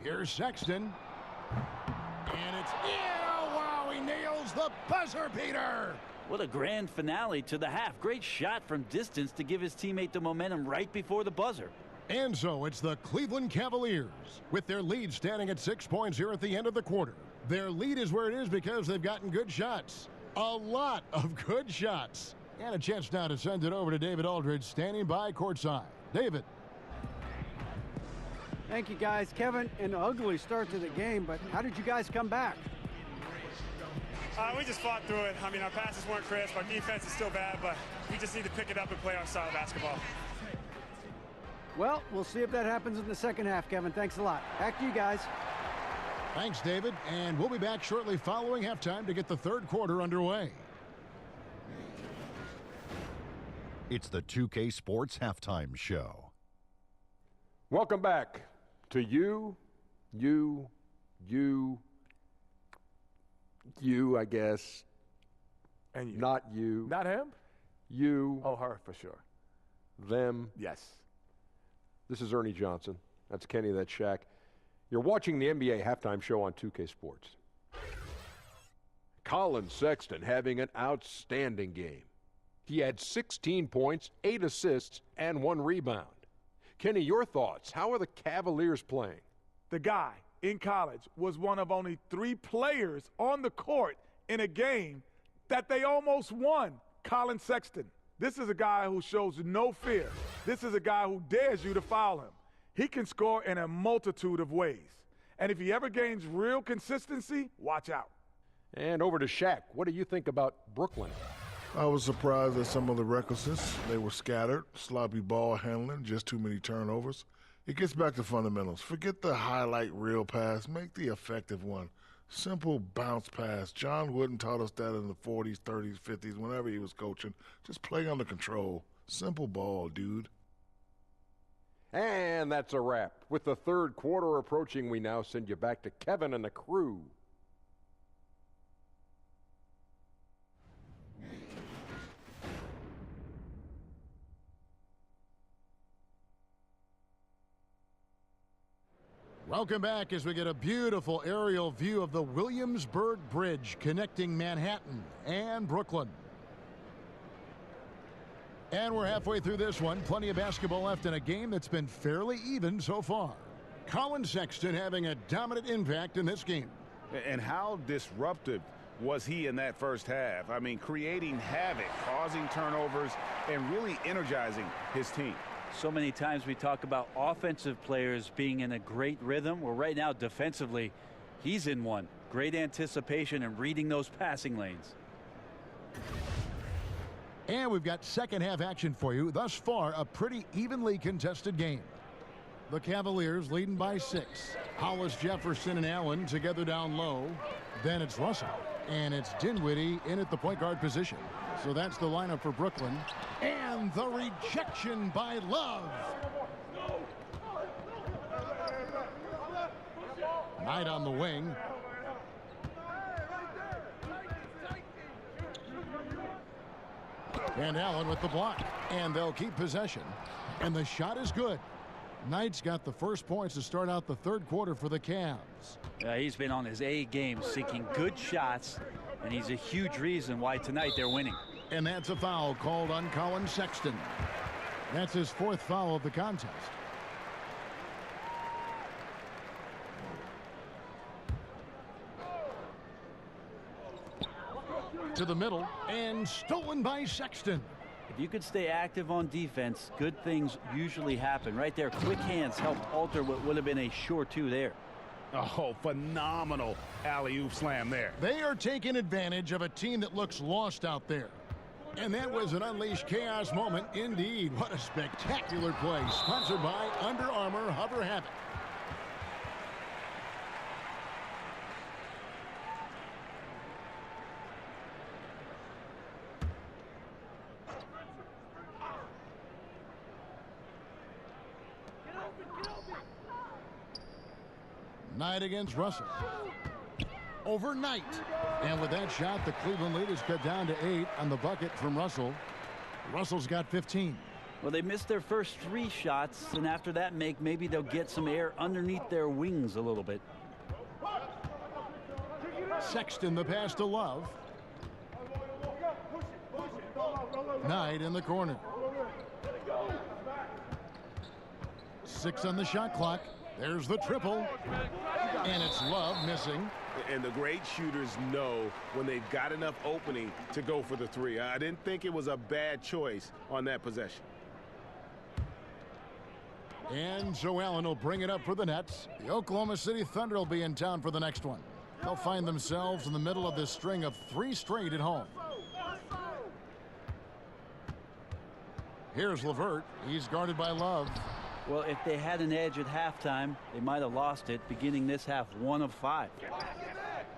Here's Sexton. And it's wow, he nails the buzzer beater. What a grand finale to the half. Great shot from distance to give his teammate the momentum right before the buzzer. And so it's the Cleveland Cavaliers with their lead standing at 6 points here at the end of the quarter. Their lead is where it is because they've gotten good shots. A lot of good shots. And a chance now to send it over to David Aldridge standing by courtside. David. Thank you, guys. Kevin, an ugly start to the game, but how did you guys come back? We just fought through it. I mean, our passes weren't crisp. Our defense is still bad, but we just need to pick it up and play our style of basketball. Well, we'll see if that happens in the second half, Kevin. Thanks a lot. Back to you guys. Thanks, David. And we'll be back shortly following halftime to get the third quarter underway. It's the 2K Sports Halftime Show. Welcome back to you, I guess. And you. Not you. Not him? You. Oh, her for sure. Them. Yes. This is Ernie Johnson. That's Kenny, that's Shaq. You're watching the NBA Halftime Show on 2K Sports. Colin Sexton having an outstanding game. He had 16 points, 8 assists, and 1 rebound. Kenny, your thoughts. How are the Cavaliers playing? The guy in college was one of only 3 players on the court in a game that they almost won. Colin Sexton. This is a guy who shows no fear. This is a guy who dares you to foul him. He can score in a multitude of ways. And if he ever gains real consistency, watch out. And over to Shaq. What do you think about Brooklyn? I was surprised at some of the recklessness. They were scattered, sloppy ball handling, just too many turnovers. It gets back to fundamentals. Forget the highlight reel pass. Make the effective one. Simple bounce pass. John Wooden taught us that in the 40s, 30s, 50s, whenever he was coaching. Just play under control. Simple ball, dude. And that's a wrap. With the third quarter approaching, we now send you back to Kevin and the crew. Welcome back as we get a beautiful aerial view of the Williamsburg Bridge connecting Manhattan and Brooklyn. And we're halfway through this one. Plenty of basketball left in a game that's been fairly even so far. Colin Sexton having a dominant impact in this game. And how disruptive was he in that first half? I mean, creating havoc, causing turnovers, and really energizing his team. So many times we talk about offensive players being in a great rhythm. Well, right now, defensively, he's in one. Great anticipation and reading those passing lanes. And we've got second half action for you. Thus far, a pretty evenly contested game. The Cavaliers leading by 6. Hollis, Jefferson, and Allen together down low. Then it's Russell. And it's Dinwiddie in at the point guard position. So that's the lineup for Brooklyn. And the rejection by Love. Knight on the wing. And Allen with the block. And they'll keep possession. And the shot is good. Knight's got the first points to start out the third quarter for the Cavs. He's been on his A game, seeking good shots, and he's a huge reason why tonight they're winning. And that's a foul called on Colin Sexton. That's his 4th foul of the contest. To the middle, and stolen by Sexton. If you could stay active on defense, good things usually happen. Right there, quick hands helped alter what would have been a sure 2 there. Oh, phenomenal alley-oop slam there. They are taking advantage of a team that looks lost out there. And that was an unleashed chaos moment indeed. What a spectacular play. Sponsored by Under Armour Hover Havoc. Knight against Russell. Over Knight. And with that shot, the Cleveland lead is cut down to 8 on the bucket from Russell. Russell's got 15. Well, they missed their first 3 shots, and after that make, maybe they'll get some air underneath their wings a little bit. Sexton the pass to Love. Knight in the corner. 6 on the shot clock. There's the triple. And it's Love missing. And the great shooters know when they've got enough opening to go for the 3. I didn't think it was a bad choice on that possession. And Joe Allen will bring it up for the Nets. The Oklahoma City Thunder will be in town for the next one. They'll find themselves in the middle of this string of 3 straight at home. Here's LeVert. He's guarded by Love. Well, if they had an edge at halftime, they might have lost it beginning this half. 1 of 5.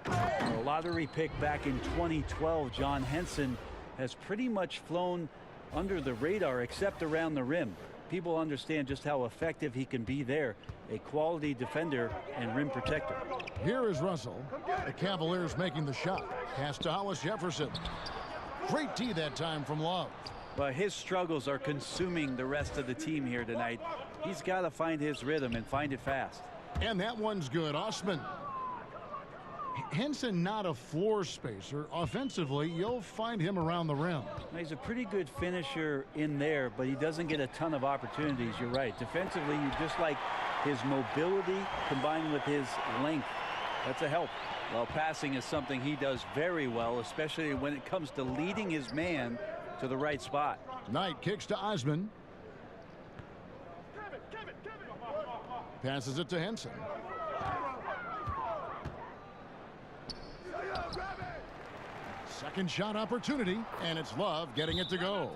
A lottery pick back in 2012, John Henson has pretty much flown under the radar except around the rim. People understand just how effective he can be there. A quality defender and rim protector. Here is Russell. The Cavaliers making the shot. Pass to Hollis Jefferson. Great D that time from Love. But his struggles are consuming the rest of the team here tonight. He's got to find his rhythm and find it fast. And that one's good. Osman. Henson not a floor spacer. Offensively, you'll find him around the rim. He's a pretty good finisher in there, but he doesn't get a ton of opportunities. You're right. Defensively, you just like his mobility combined with his length. That's a help. Well, passing is something he does very well, especially when it comes to leading his man to the right spot. Knight kicks to Osman. Passes it to Henson. Second shot opportunity, and it's Love getting it to go.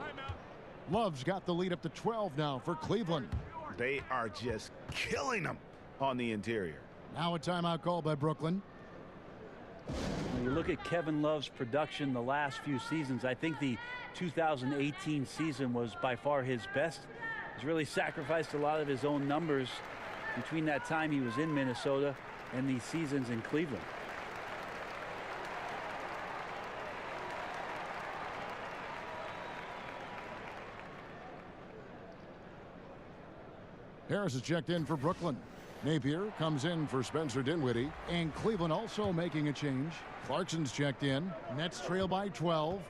Love's got the lead up to 12 now for Cleveland. They are just killing them on the interior. Now a timeout call by Brooklyn. When you look at Kevin Love's production the last few seasons, I think the 2018 season was by far his best. He's really sacrificed a lot of his own numbers between that time he was in Minnesota and these seasons in Cleveland. Harris is checked in for Brooklyn. Napier comes in for Spencer Dinwiddie. And Cleveland also making a change. Clarkson's checked in. Nets trail by 12.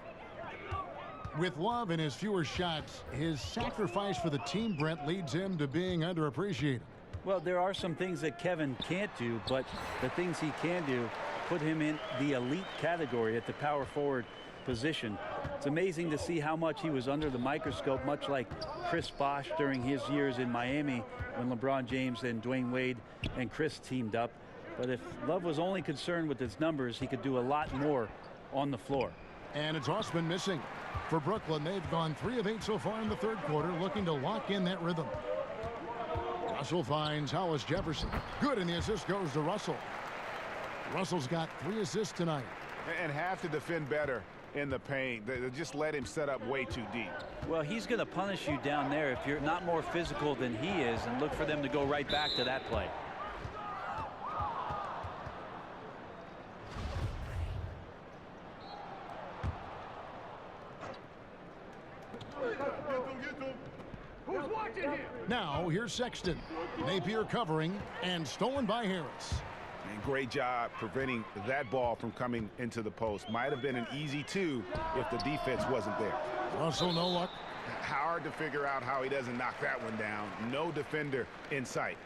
With Love and his fewer shots, his sacrifice for the team, Brent, leads him to being underappreciated. Well, there are some things that Kevin can't do, but the things he can do put him in the elite category at the power forward position. It's amazing to see how much he was under the microscope, much like Chris Bosh during his years in Miami when LeBron James and Dwayne Wade and Chris teamed up. But if Love was only concerned with his numbers, he could do a lot more on the floor. And it's Osman missing. For Brooklyn, they've gone 3 of 8 so far in the third quarter, looking to lock in that rhythm. Russell finds Hollis Jefferson. Good, and the assist goes to Russell. Russell's got 3 assists tonight. And have to defend better in the paint. They just let him set up way too deep. Well, he's going to punish you down there if you're not more physical than he is, and look for them to go right back to that play. Now, here's Sexton. Napier covering, and stolen by Harris. And great job preventing that ball from coming into the post. Might have been an easy 2 if the defense wasn't there. Russell, no luck. Hard to figure out how he doesn't knock that one down. No defender in sight.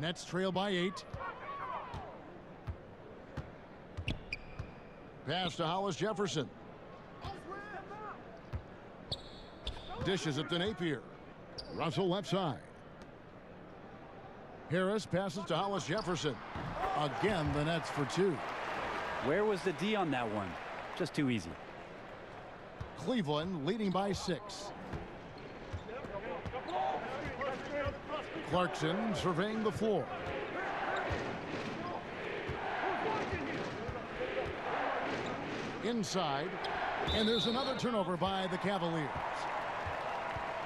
Nets trail by 8. Pass to Hollis Jefferson. Dishes it to Napier. Russell left side. Harris passes to Hollis Jefferson. Again, the Nets for 2. Where was the D on that one? Just too easy. Cleveland leading by 6. Clarkson surveying the floor. Inside, and there's another turnover by the Cavaliers.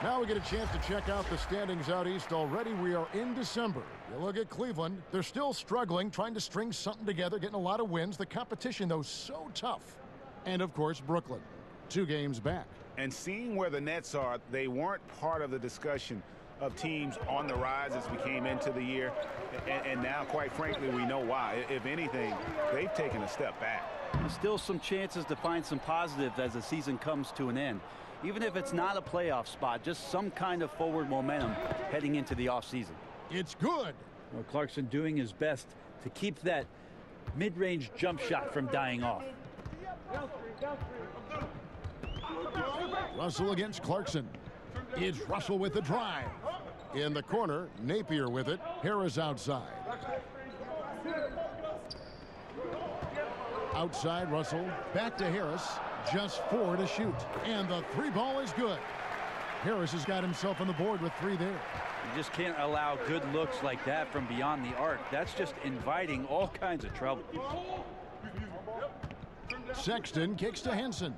Now we get a chance to check out the standings out east. Already we are in December. You look at Cleveland, they're still struggling, trying to string something together, getting a lot of wins. The competition, though, so tough. And, of course, Brooklyn, 2 games back. And seeing where the Nets are, they weren't part of the discussion of teams on the rise as we came into the year. And now, quite frankly, we know why. If anything, they've taken a step back. There's still some chances to find some positives as the season comes to an end. Even if it's not a playoff spot, just some kind of forward momentum heading into the offseason. It's good. Well, Clarkson doing his best to keep that mid-range jump shot from dying off. Russell against Clarkson. It's Russell with the drive. In the corner, Napier with it. Harris outside. Outside, Russell. Back to Harris. Just 4 to shoot. And the 3 ball is good. Harris has got himself on the board with 3 there. You just can't allow good looks like that from beyond the arc. That's just inviting all kinds of trouble. Sexton kicks to Henson.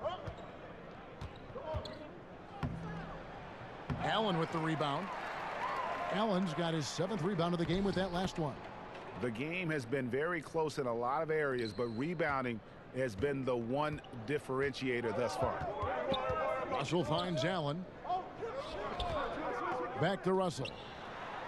Allen with the rebound. Allen's got his 7th rebound of the game with that last one. The game has been very close in a lot of areas, but rebounding has been the one differentiator thus far. Russell finds Allen. Back to Russell.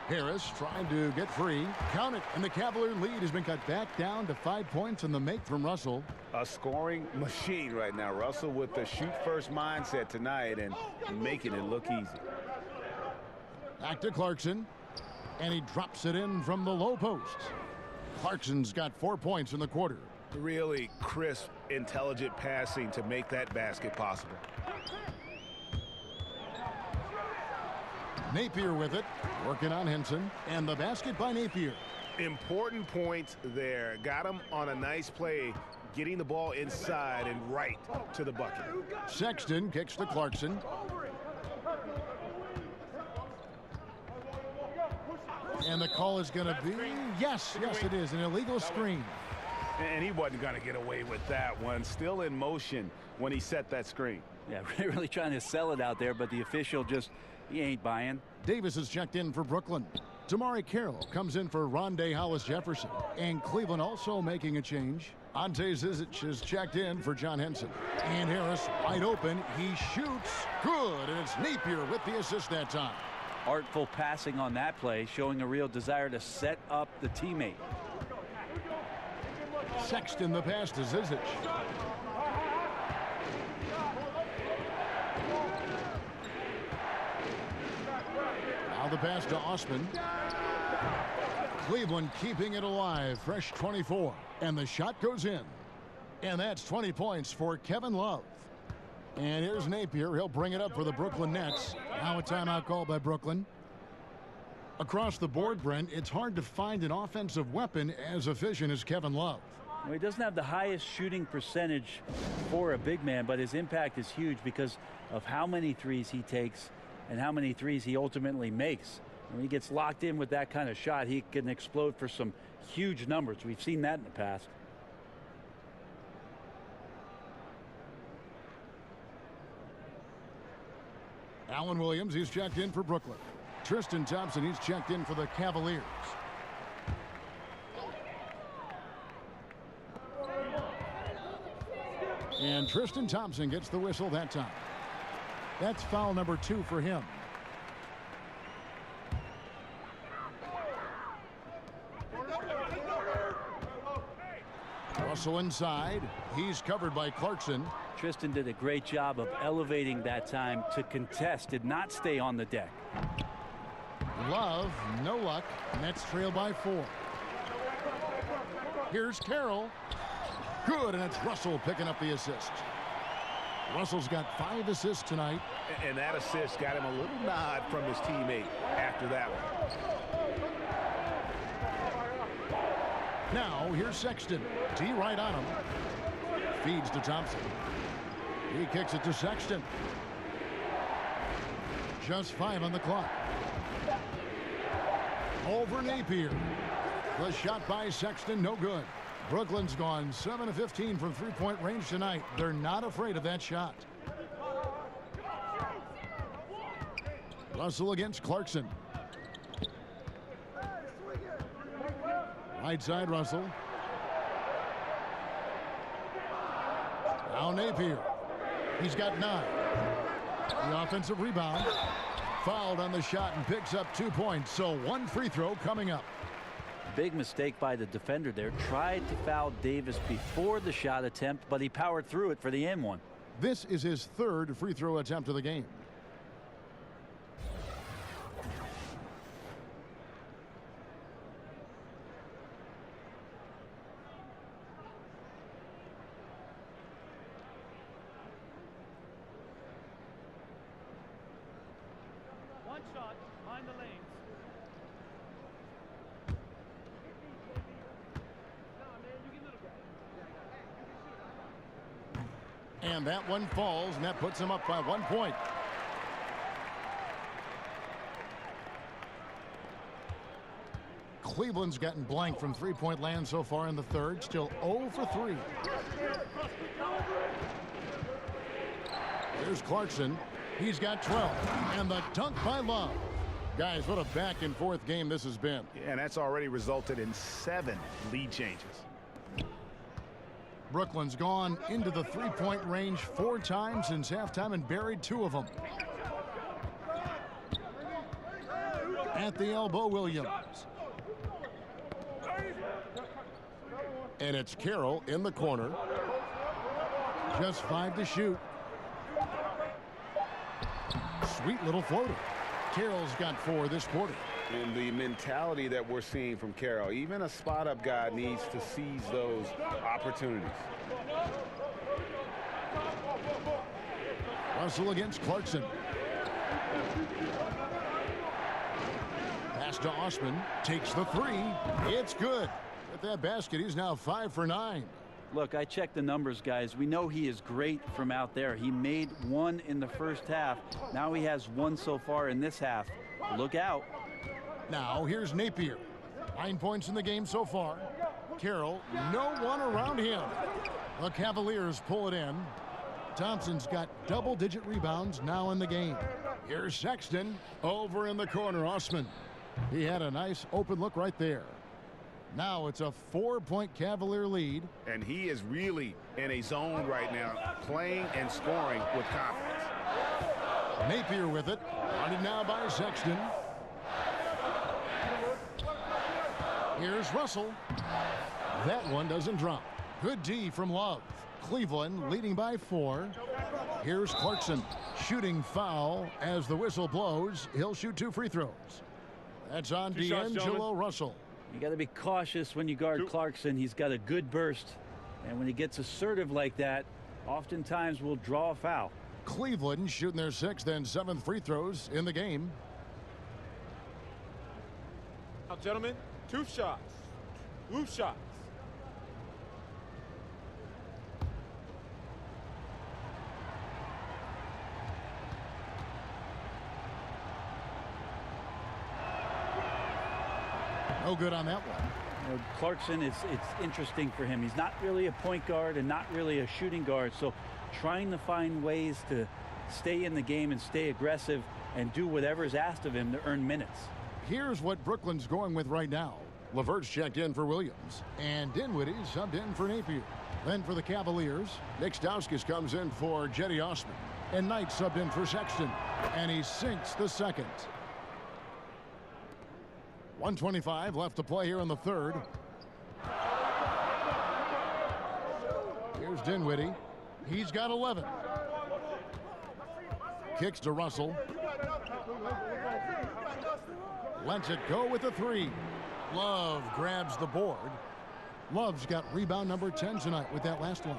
Harris trying to get free. Count it. And the Cavalier lead has been cut back down to 5 points in the make from Russell. A scoring machine right now. Russell with the shoot-first mindset tonight and making it look easy. Back to Clarkson. And he drops it in from the low post. Clarkson's got 4 points in the quarter. Really crisp, intelligent passing to make that basket possible. Napier with it, working on Henson, and the basket by Napier. Important points there. Got him on a nice play, getting the ball inside and right to the bucket. Sexton kicks to Clarkson. And the call is going to be, yes, it is, an illegal screen. And he wasn't going to get away with that one. Still in motion when he set that screen. Yeah, really trying to sell it out there, but the official just, he ain't buying. Davis is checked in for Brooklyn. Tamari Carroll comes in for Rondé Hollis-Jefferson. And Cleveland also making a change. Ante Zizic is checked in for John Henson. And Harris wide open. He shoots. Good. And it's Napier with the assist that time. Artful passing on that play, showing a real desire to set up the teammate. Sexton the pass to Zizic. Now the pass to Osman. Cleveland keeping it alive. Fresh 24. And the shot goes in. And that's 20 points for Kevin Love. And here's Napier. He'll bring it up for the Brooklyn Nets. Now a timeout call by Brooklyn. Across the board, Brent, it's hard to find an offensive weapon as efficient as Kevin Love. Well, he doesn't have the highest shooting percentage for a big man, but his impact is huge because of how many threes he takes and how many threes he ultimately makes. When he gets locked in with that kind of shot, he can explode for some huge numbers. We've seen that in the past. Alan Williams, he's checked in for Brooklyn. Tristan Thompson, he's checked in for the Cavaliers. And Tristan Thompson gets the whistle that time. That's foul number 2 for him. Russell inside. He's covered by Clarkson. Tristan did a great job of elevating that time to contest, did not stay on the deck. Love, no luck. Nets trail by 4. Here's Carroll. Good, and it's Russell picking up the assist. Russell's got 5 assists tonight. And that assist got him a little nod from his teammate after that one. Now, here's Sexton. D right on him. Feeds to Thompson. He kicks it to Sexton. Just 5 on the clock. Over Napier. The shot by Sexton, no good. Brooklyn's gone 7 of 15 from three-point range tonight. They're not afraid of that shot. Russell against Clarkson. Right side, Russell. Now Napier. He's got 9. The offensive rebound. Fouled on the shot and picks up 2 points. So 1 free throw coming up. Big mistake by the defender there. Tried to foul Davis before the shot attempt, but he powered through it for the and one. This is his 3rd free throw attempt of the game. One shot, mind the lanes. And that one falls, and that puts him up by 1 point. Cleveland's gotten blank from three-point land so far in the 3rd. Still 0 for 3. Here's Clarkson. He's got 12. And the dunk by Love. Guys, what a back-and-forth game this has been. Yeah, and that's already resulted in 7 lead changes. Brooklyn's gone into the three-point range 4 times since halftime and buried 2 of them. At the elbow, Williams. And it's Carroll in the corner. Just 5 to shoot. Sweet little floater. Carroll's got 4 this quarter. And the mentality that we're seeing from Carroll, even a spot-up guy needs to seize those opportunities. Russell against Clarkson. Pass to Osman. Takes the 3. It's good. With that basket, he's now 5 for 9. Look, I checked the numbers, guys. We know he is great from out there. He made 1 in the first half. Now he has 1 so far in this half. Look out. Now here's Napier. 9 points in the game so far. Carroll, no one around him. The Cavaliers pull it in. Thompson's got double-digit rebounds now in the game. Here's Sexton. Over in the corner, Osman. He had a nice open look right there. Now it's a 4-point Cavalier lead. And he is really in a zone right now, playing and scoring with confidence. Napier with it. Guarded now by Sexton. Here's Russell. That one doesn't drop. Good D from Love. Cleveland leading by 4. Here's Clarkson. Shooting foul as the whistle blows. He'll shoot 2 free throws. That's on D'Angelo Russell. You got to be cautious when you guard Clarkson. He's got a good burst. And when he gets assertive like that, oftentimes will draw a foul. Cleveland shooting their 6th and 7th free throws in the game. Now, gentlemen, 2 shots. 2 shots. No good on that one. You know, Clarkson, it's interesting for him. He's not really a point guard and not really a shooting guard. So trying to find ways to stay in the game and stay aggressive and do whatever is asked of him to earn minutes. Here's what Brooklyn's going with right now. Levert's checked in for Williams. And Dinwiddie subbed in for Napier. Then for the Cavaliers, Nick Stauskas comes in for Jetty Osman. And Knight subbed in for Sexton. And he sinks the second. 1:25 left to play here in the third. Here's Dinwiddie. He's got 11. Kicks to Russell. Lets it go with a 3. Love grabs the board. Love's got rebound number 10 tonight with that last one.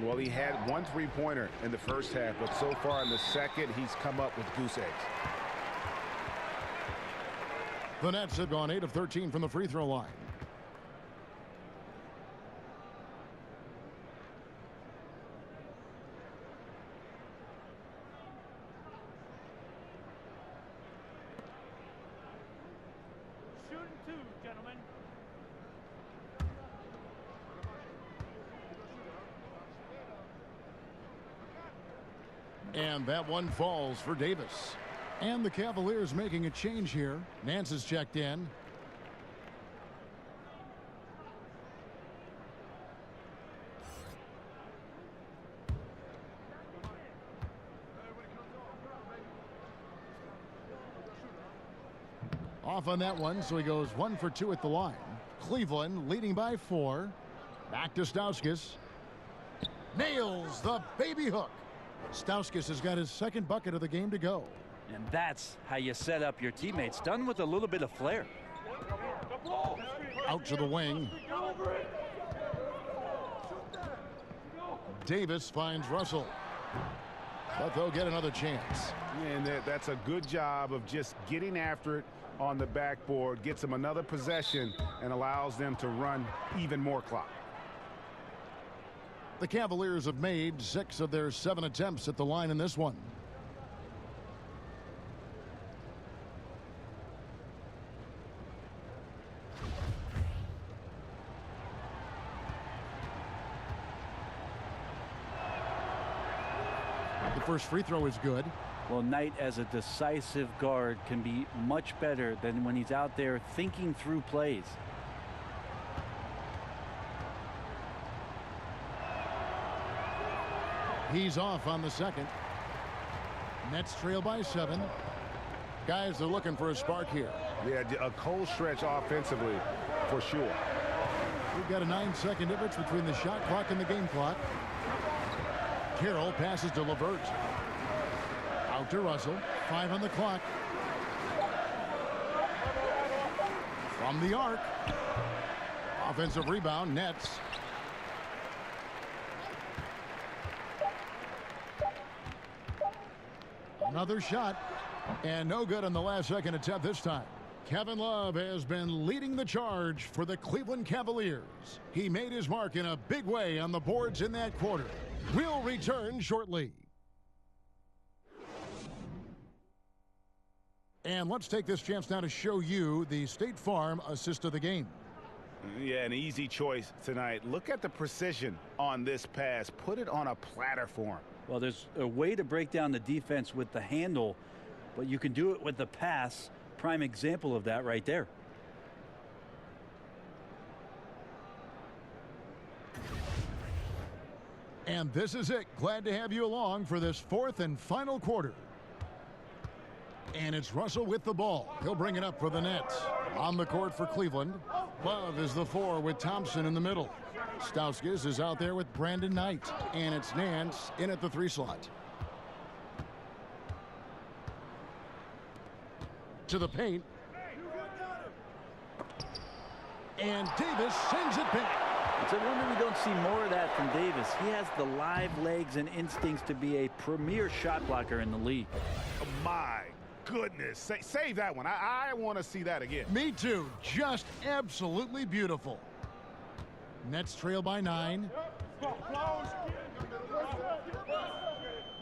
Well, he had 1 3-pointer in the first half, but so far in the second, he's come up with goose eggs. The Nets have gone 8 of 13 from the free throw line. Shooting 2, gentlemen. And that one falls for Davis. And the Cavaliers making a change here. Nance is checked in. Off on that one, so he goes 1 for 2 at the line. Cleveland leading by 4. Back to Stauskas. Nails the baby hook. Stauskas has got his second bucket of the game to go. And that's how you set up your teammates. Done with a little bit of flair. Out to the wing. Davis finds Russell. But they'll get another chance. And that's a good job of just getting after it on the backboard. Gets them another possession and allows them to run even more clock. The Cavaliers have made 6 of their 7 attempts at the line in this one. The first free throw is good. Well, Knight as a decisive guard can be much better than when he's out there thinking through plays. He's off on the second. Nets trail by 7. Guys are looking for a spark here. Yeah, a cold stretch offensively for sure. We've got a 9-second difference between the shot clock and the game clock. Carroll passes to Levert. Out to Russell. 5 on the clock. From the arc. Offensive rebound, Nets. Another shot. And no good on the last second attempt this time. Kevin Love has been leading the charge for the Cleveland Cavaliers. He made his mark in a big way on the boards in that quarter. We'll return shortly. And let's take this chance now to show you the State Farm assist of the game. Yeah, an easy choice tonight. Look at the precision on this pass. Put it on a platter for him. Well, there's a way to break down the defense with the handle, but you can do it with the pass. Prime example of that right there. And this is it. Glad to have you along for this 4th and final quarter. And it's Russell with the ball. He'll bring it up for the Nets. On the court for Cleveland. Love is the 4 with Thompson in the middle. Stauskas is out there with Brandon Knight. And it's Nance in at the 3 slot. To the paint. And Davis sends it back. It's a wonder we don't see more of that from Davis. He has the live legs and instincts to be a premier shot blocker in the league. My goodness. Save that one. I want to see that again. Me too. Just absolutely beautiful. Nets trail by 9.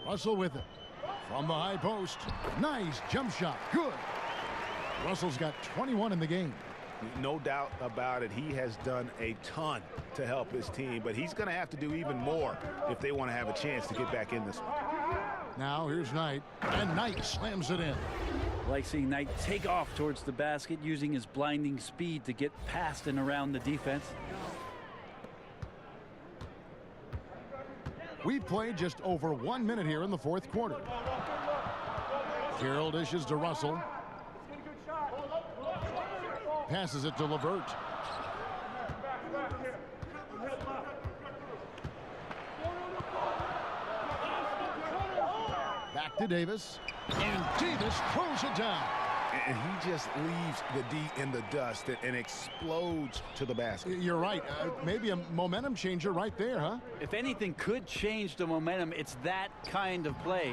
Russell with it. From the high post. Nice jump shot. Good. Russell's got 21 in the game. No doubt about it. He has done a ton to help his team, but he's going to have to do even more if they want to have a chance to get back in this one. Now here's Knight, and Knight slams it in. I like seeing Knight take off towards the basket, using his blinding speed to get past and around the defense. We've played just over 1 minute here in the fourth quarter. Carroll dishes to Russell. Passes it to LeVert. Back to Davis. And Davis throws it down. And he just leaves the D in the dust and explodes to the basket. You're right. Maybe a momentum changer right there, huh? If anything could change the momentum, it's that kind of play.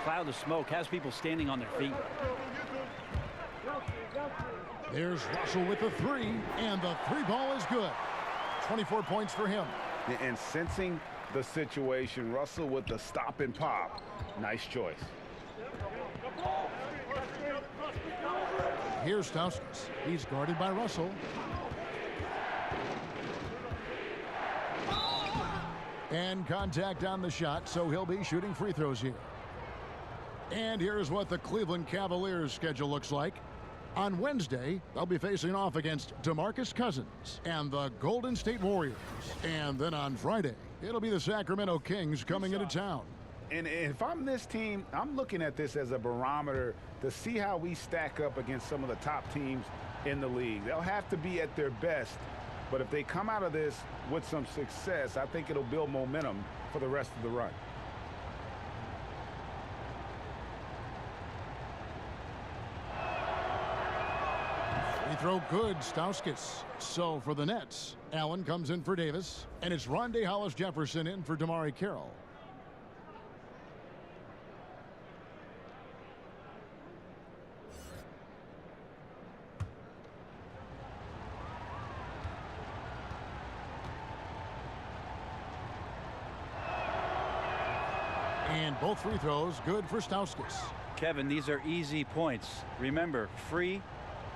Cloud of smoke has people standing on their feet. There's Russell with the 3, and the 3 ball is good. 24 points for him. And sensing the situation, Russell with the stop and pop. Nice choice. Here's Stauskas. He's guarded by Russell. And contact on the shot, so he'll be shooting free throws here. And here's what the Cleveland Cavaliers schedule looks like. On Wednesday, they'll be facing off against DeMarcus Cousins and the Golden State Warriors. And then on Friday, it'll be the Sacramento Kings coming into town. And if I'm this team, I'm looking at this as a barometer to see how we stack up against some of the top teams in the league. They'll have to be at their best, but if they come out of this with some success, I think it'll build momentum for the rest of the run. Free throw good, Stauskas. So for the Nets, Allen comes in for Davis, and it's Rondae Hollis-Jefferson in for Damari Carroll. And both free throws good for Stauskas. Kevin, these are easy points. Remember, free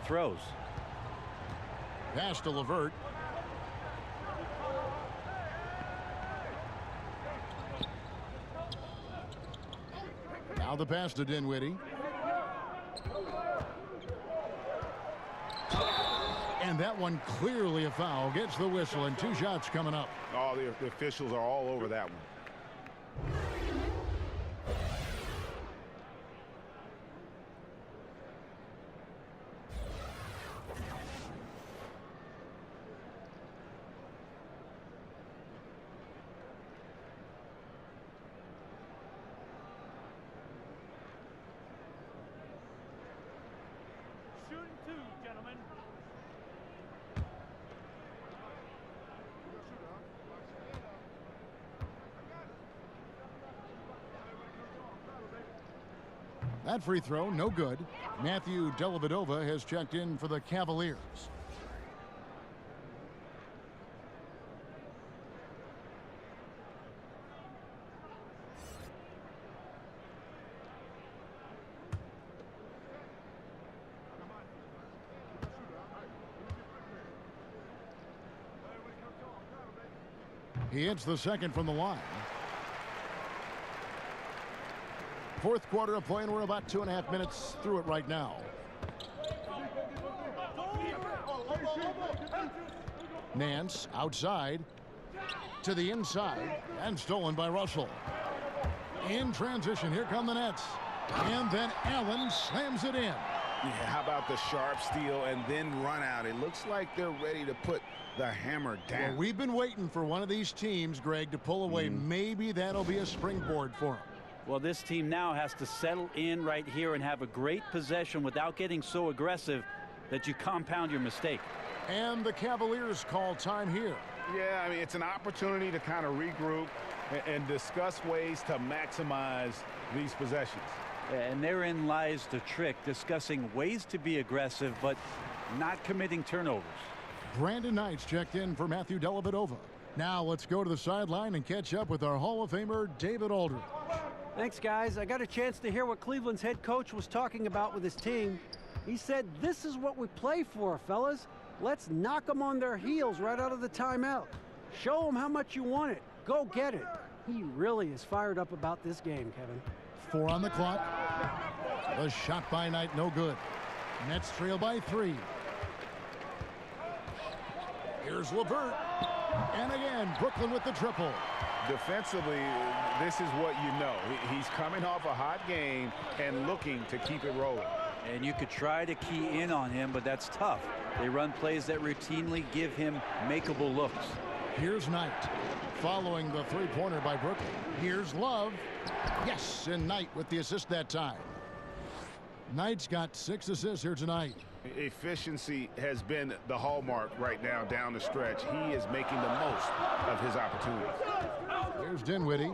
throws. Pass to LeVert. Now the pass to Dinwiddie. And that one clearly a foul. Gets the whistle, and 2 shots coming up. Oh, the officials are all over that one. Shooting 2, gentlemen. That free throw, no good. Matthew Dellavedova has checked in for the Cavaliers. He hits the second from the line. Fourth quarter of play, and we're about 2.5 minutes through it right now. Nance outside to the inside and stolen by Russell. In transition, here come the Nets. And then Allen slams it in. Yeah, how about the sharp steal and then run out? It looks like they're ready to put the hammer down. Well, we've been waiting for one of these teams, Greg, to pull away. Maybe that'll be a springboard for them. Well, this team now has to settle in right here and have a great possession without getting so aggressive that you compound your mistake. And the Cavaliers call time here. Yeah, I mean, it's an opportunity to kind of regroup and discuss ways to maximize these possessions. And therein lies the trick, discussing ways to be aggressive, but not committing turnovers. Brandon Knight's checked in for Matthew Dellavedova. Now let's go to the sideline and catch up with our Hall of Famer, David Aldridge. Thanks, guys. I got a chance to hear what Cleveland's head coach was talking about with his team. He said, this is what we play for, fellas. Let's knock them on their heels right out of the timeout. Show them how much you want it. Go get it. He really is fired up about this game, Kevin. 4 on the clock. The shot by Knight, no good. Nets trail by 3. Here's LeVert. And again, Brooklyn with the triple. Defensively, this is what you know. He's coming off a hot game and looking to keep it rolling. And you could try to key in on him, but that's tough. They run plays that routinely give him makeable looks. Here's Knight, following the three-pointer by Brooklyn. Here's Love. Yes, and Knight with the assist that time. Knight's got 6 assists here tonight. Efficiency has been the hallmark right now down the stretch. He is making the most of his opportunities. There's Dinwiddie.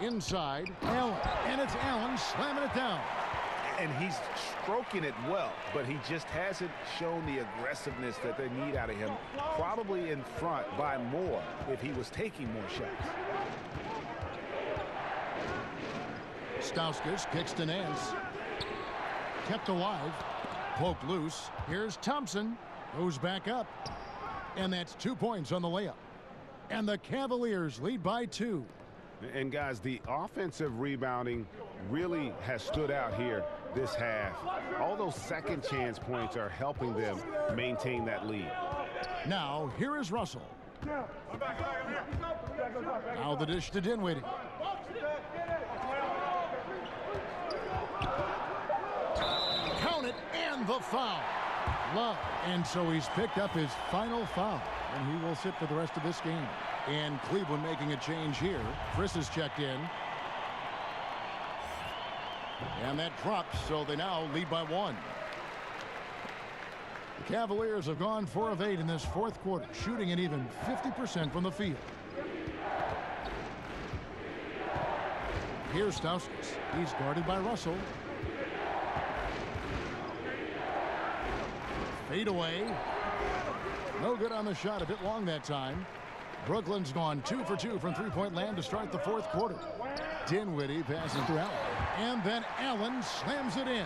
Inside, Allen. And it's Allen slamming it down. And he's stroking it well, but he just hasn't shown the aggressiveness that they need out of him. Probably in front by more if he was taking more shots. Stauskas kicks to Nance. Kept alive. Poked loose. Here's Thompson. Goes back up. And that's 2 points on the layup. And the Cavaliers lead by 2. And guys, the offensive rebounding really has stood out here this half. All those second chance points are helping them maintain that lead. Now, here is Russell. Now the dish to Dinwiddie. Count it, and the foul. Love. And so he's picked up his final foul, and he will sit for the rest of this game. And Cleveland making a change here. Chris is checked in. And that drops, so they now lead by 1. The Cavaliers have gone 4 of 8 in this fourth quarter, shooting an even 50% from the field. Here's Stauskas. He's guarded by Russell. Fade away. No good on the shot, a bit long that time. Brooklyn's gone 2 for 2 from three-point land to start the fourth quarter. Dinwiddie passes to Allen. And then Allen slams it in.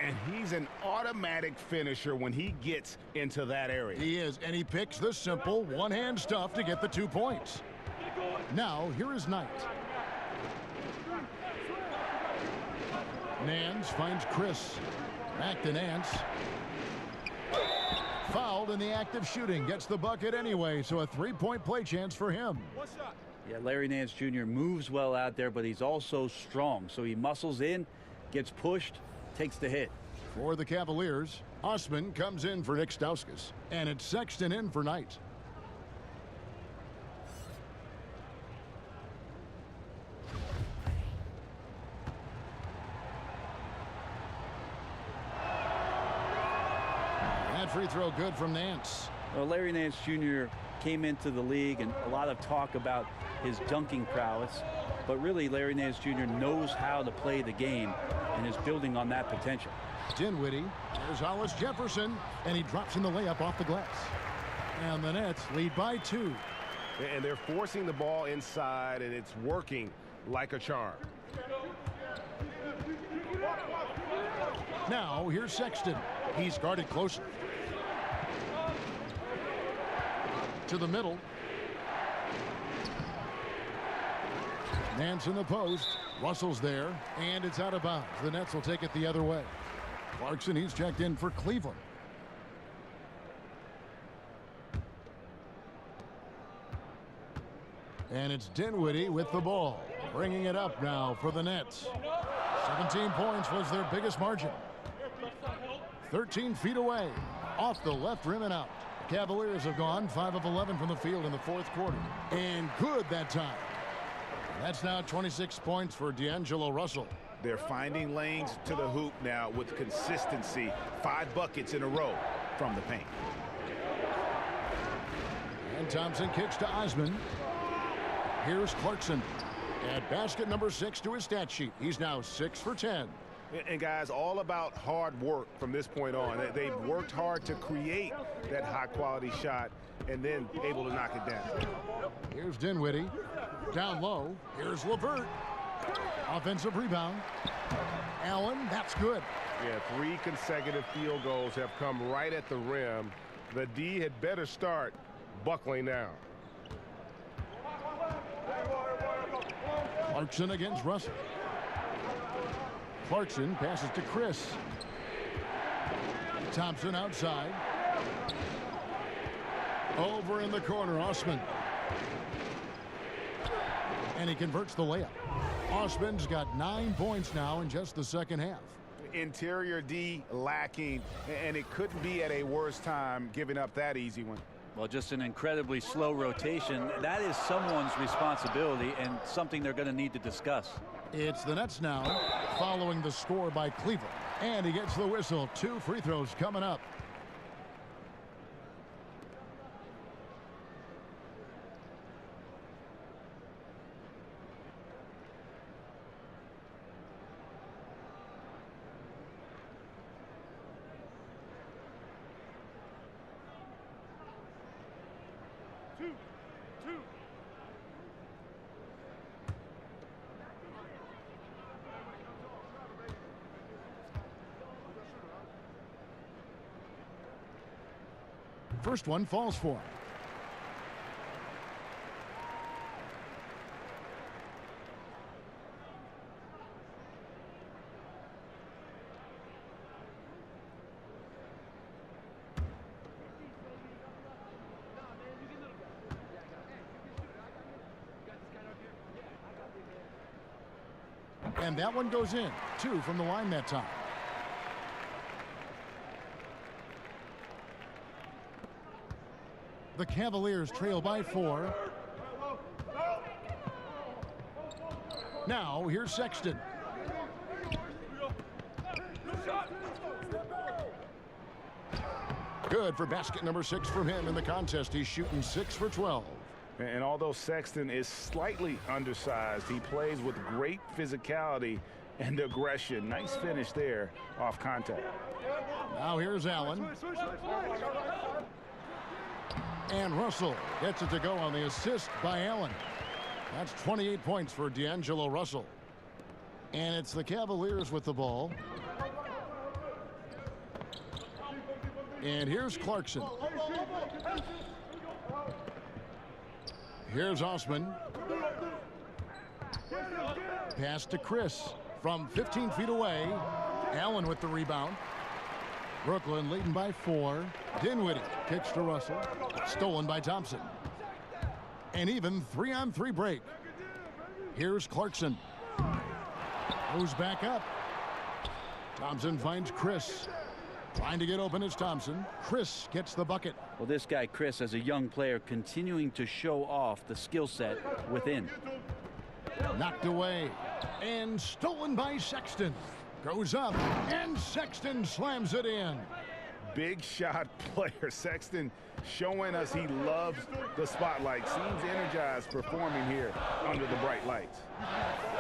And he's an automatic finisher when he gets into that area. He is, and he picks the simple one-hand stuff to get the 2 points. Now, here is Knight. Nance finds Chris. Back to Nance. Fouled in the act of shooting. Gets the bucket anyway, so a 3-point play chance for him. Yeah, Larry Nance Jr. moves well out there, but he's also strong. So he muscles in, gets pushed, takes the hit. For the Cavaliers, Osman comes in for Nick Stauskas. And it's Sexton in for Knight. That free throw good from Nance. Well, Larry Nance Jr. came into the league, and a lot of talk about his dunking prowess. But really, Larry Nance Jr. knows how to play the game and is building on that potential. Dinwiddie. There's Hollis Jefferson, and he drops in the layup off the glass. And the Nets lead by 2. And they're forcing the ball inside, and it's working like a charm. Now, here's Sexton. He's guarded closely. To the middle. Nance in the post. Russell's there, and it's out of bounds. The Nets will take it the other way. Clarkson, he's checked in for Cleveland. And it's Dinwiddie with the ball, bringing it up now for the Nets. 17 points was their biggest margin. 13 feet away, off the left rim and out. The Cavaliers have gone 5 of 11 from the field in the fourth quarter. And good that time. That's now 26 points for D'Angelo Russell. They're finding lanes to the hoop now with consistency. 5 buckets in a row from the paint. And Thompson kicks to Osman. Here's Clarkson. Add basket number 6 to his stat sheet. He's now 6 for 10. And guys, all about hard work from this point on. They've worked hard to create that high-quality shot and then able to knock it down. Here's Dinwiddie. Down low. Here's LeVert. Offensive rebound. Allen, that's good. Yeah, 3 consecutive field goals have come right at the rim. The D had better start buckling now. Clarkson against Russell. Clarkson passes to Chris. Thompson outside. Over in the corner, Osman. And he converts the layup. Osman's got 9 points now in just the second half. Interior D lacking, and it couldn't be at a worse time giving up that easy one. Well, just an incredibly slow rotation. That is someone's responsibility and something they're going to need to discuss. It's the Nets now, following the score by Cleveland. And he gets the whistle. 2 free throws coming up. First one falls for him. And that one goes in. 2 from the line that time. The Cavaliers trail by 4. Now here's Sexton. Good for basket number 6 from him in the contest. He's shooting 6 for 12. And although Sexton is slightly undersized, he plays with great physicality and aggression. Nice finish there off contact. Now here's Allen. And Russell gets it to go on the assist by Allen. That's 28 points for D'Angelo Russell. And it's the Cavaliers with the ball. And here's Clarkson. Here's Osman. Pass to Chris from 15 feet away. Allen with the rebound. Brooklyn leading by 4. Dinwiddie kicks to Russell. Stolen by Thompson. An even 3-on-3 break. Here's Clarkson. Goes back up. Thompson finds Chris. Trying to get open is Thompson. Chris gets the bucket. Well, this guy, Chris, as a young player, continuing to show off the skill set within. Knocked away. And stolen by Sexton. Goes up, and Sexton slams it in. Big shot player. Sexton showing us he loves the spotlight. Seems energized performing here under the bright lights.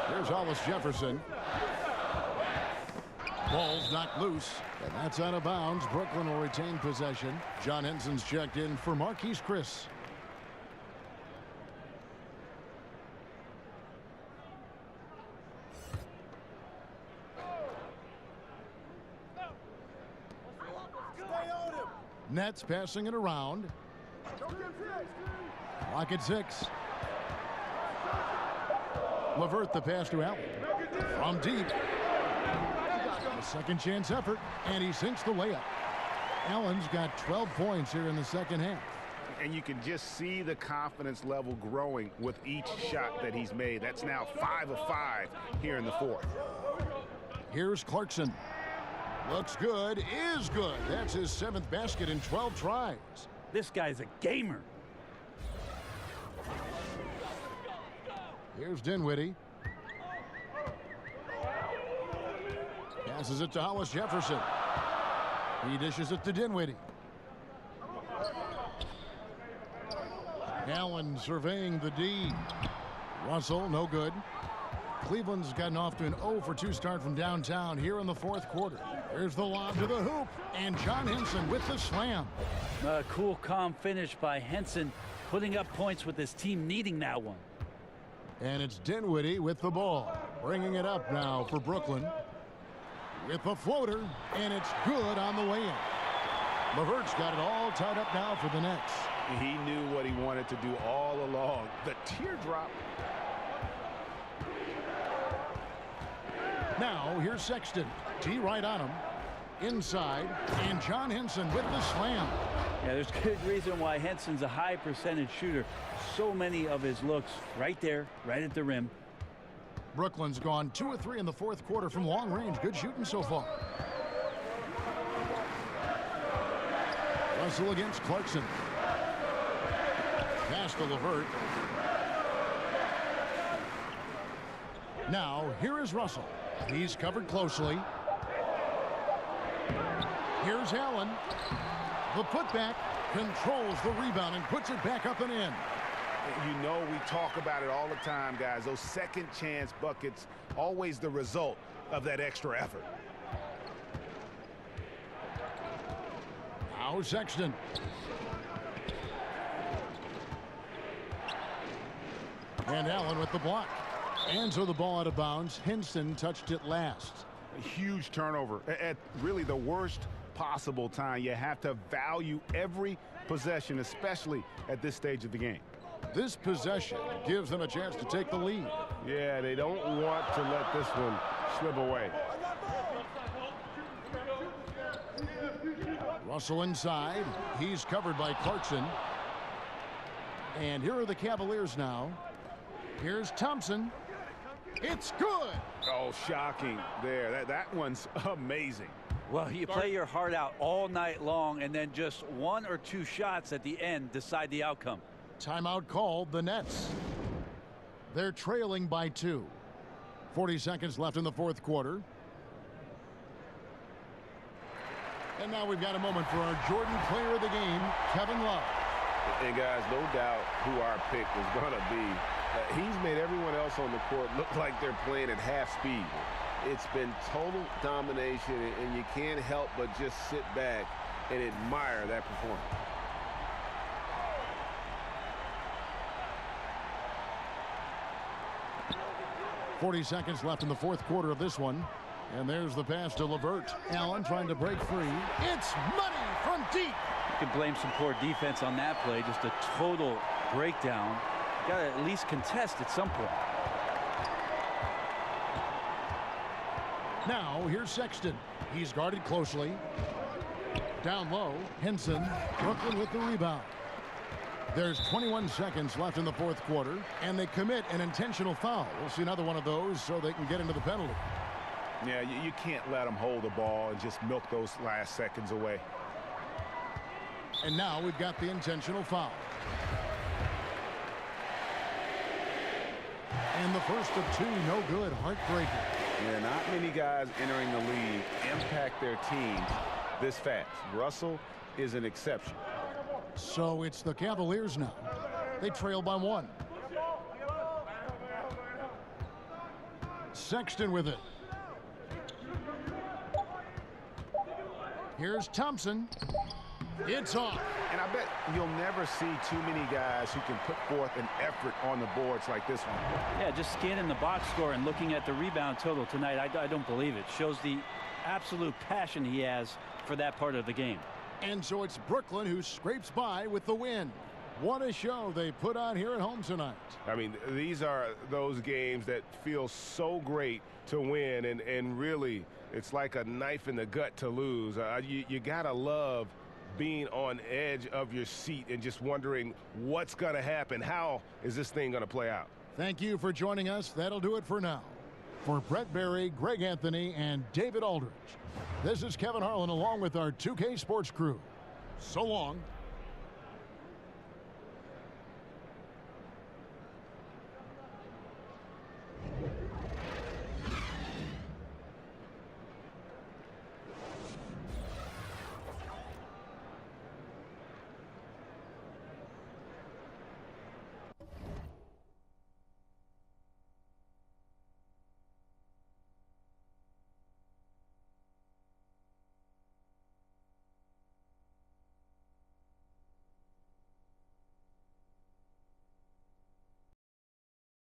Here's Hollis Jefferson. Ball's knocked loose, and that's out of bounds. Brooklyn will retain possession. John Henson's checked in for Marquise Chris. Nets passing it around. Clock at 6. LeVert the pass to Allen. From deep. A second chance effort, and he sinks the layup. Allen's got 12 points here in the second half. And you can just see the confidence level growing with each shot that he's made. That's now 5 of 5 here in the fourth. Here's Clarkson. Looks good, is good. That's his 7th basket in 12 tries. This guy's a gamer. Here's Dinwiddie. Passes it to Hollis Jefferson. He dishes it to Dinwiddie. Allen surveying the D. Russell, no good. Cleveland's gotten off to an 0-for-2 start from downtown here in the fourth quarter. Here's the lob to the hoop, and John Henson with the slam. A cool, calm finish by Henson, putting up points with his team needing that one. And it's Dinwiddie with the ball, bringing it up now for Brooklyn. With the floater, and it's good on the way in. LeVert's got it all tied up now for the Nets. He knew what he wanted to do all along. The teardrop. Now, here's Sexton. T right on him. Inside, and John Henson with the slam. Yeah, there's good reason why Henson's a high percentage shooter. So many of his looks right there, right at the rim. Brooklyn's gone 2 of 3 in the fourth quarter from long range. Good shooting so far. Russell against Clarkson. Pass to LeVert. Now, here is Russell. He's covered closely. Here's Allen. The putback controls the rebound and puts it back up and in. You know, we talk about it all the time, guys. Those second chance buckets, always the result of that extra effort. Now Sexton. And Allen with the block. And so the ball out of bounds. Henson touched it last. A huge turnover at really the worst possible time. You have to value every possession, especially at this stage of the game. This possession gives them a chance to take the lead. Yeah, they don't want to let this one slip away. Russell inside. He's covered by Clarkson. And here are the Cavaliers now. Here's Thompson. It's good. Oh, shocking there. That one's amazing. Well, you play your heart out all night long, and then just 1 or 2 shots at the end decide the outcome. Timeout called, the Nets. They're trailing by 2. 40 seconds left in the fourth quarter. And now we've got a moment for our Jordan Player of the Game, Kevin Love. And guys, no doubt who our pick is going to be. He's made everyone else on the court look like they're playing at half speed. It's been total domination, and you can't help but just sit back and admire that performance. .40 seconds left in the fourth quarter of this one. And there's the pass to LeVert. Allen trying to break free. It's money from deep. You can blame some poor defense on that play. Just a total breakdown. Got to at least contest at some point. Now, here's Sexton. He's guarded closely. Down low, Henson. Brooklyn with the rebound. There's 21 seconds left in the fourth quarter, and they commit an intentional foul. We'll see another one of those so they can get into the penalty. Yeah, you can't let them hold the ball and just milk those last seconds away. And now we've got the intentional foul. And the first of 2, no good, heartbreaking. Yeah, not many guys entering the league impact their teams this fast. Russell is an exception. So it's the Cavaliers now. They trail by 1. Sexton with it. Here's Thompson. It's off. And I bet you'll never see too many guys who can put forth an effort on the boards like this one. Yeah, just scanning the box score and looking at the rebound total tonight, I don't believe it. Shows the absolute passion he has for that part of the game. And so it's Brooklyn who scrapes by with the win. What a show they put on here at home tonight. I mean, these are those games that feel so great to win, and really, it's like a knife in the gut to lose. You gotta love being on edge of your seat and just wondering what's gonna happen. How is this thing gonna play out? Thank you for joining us. That'll do it for now. For Brett Berry, Greg Anthony, and David Aldridge, this is Kevin Harlan along with our 2K Sports crew. So long.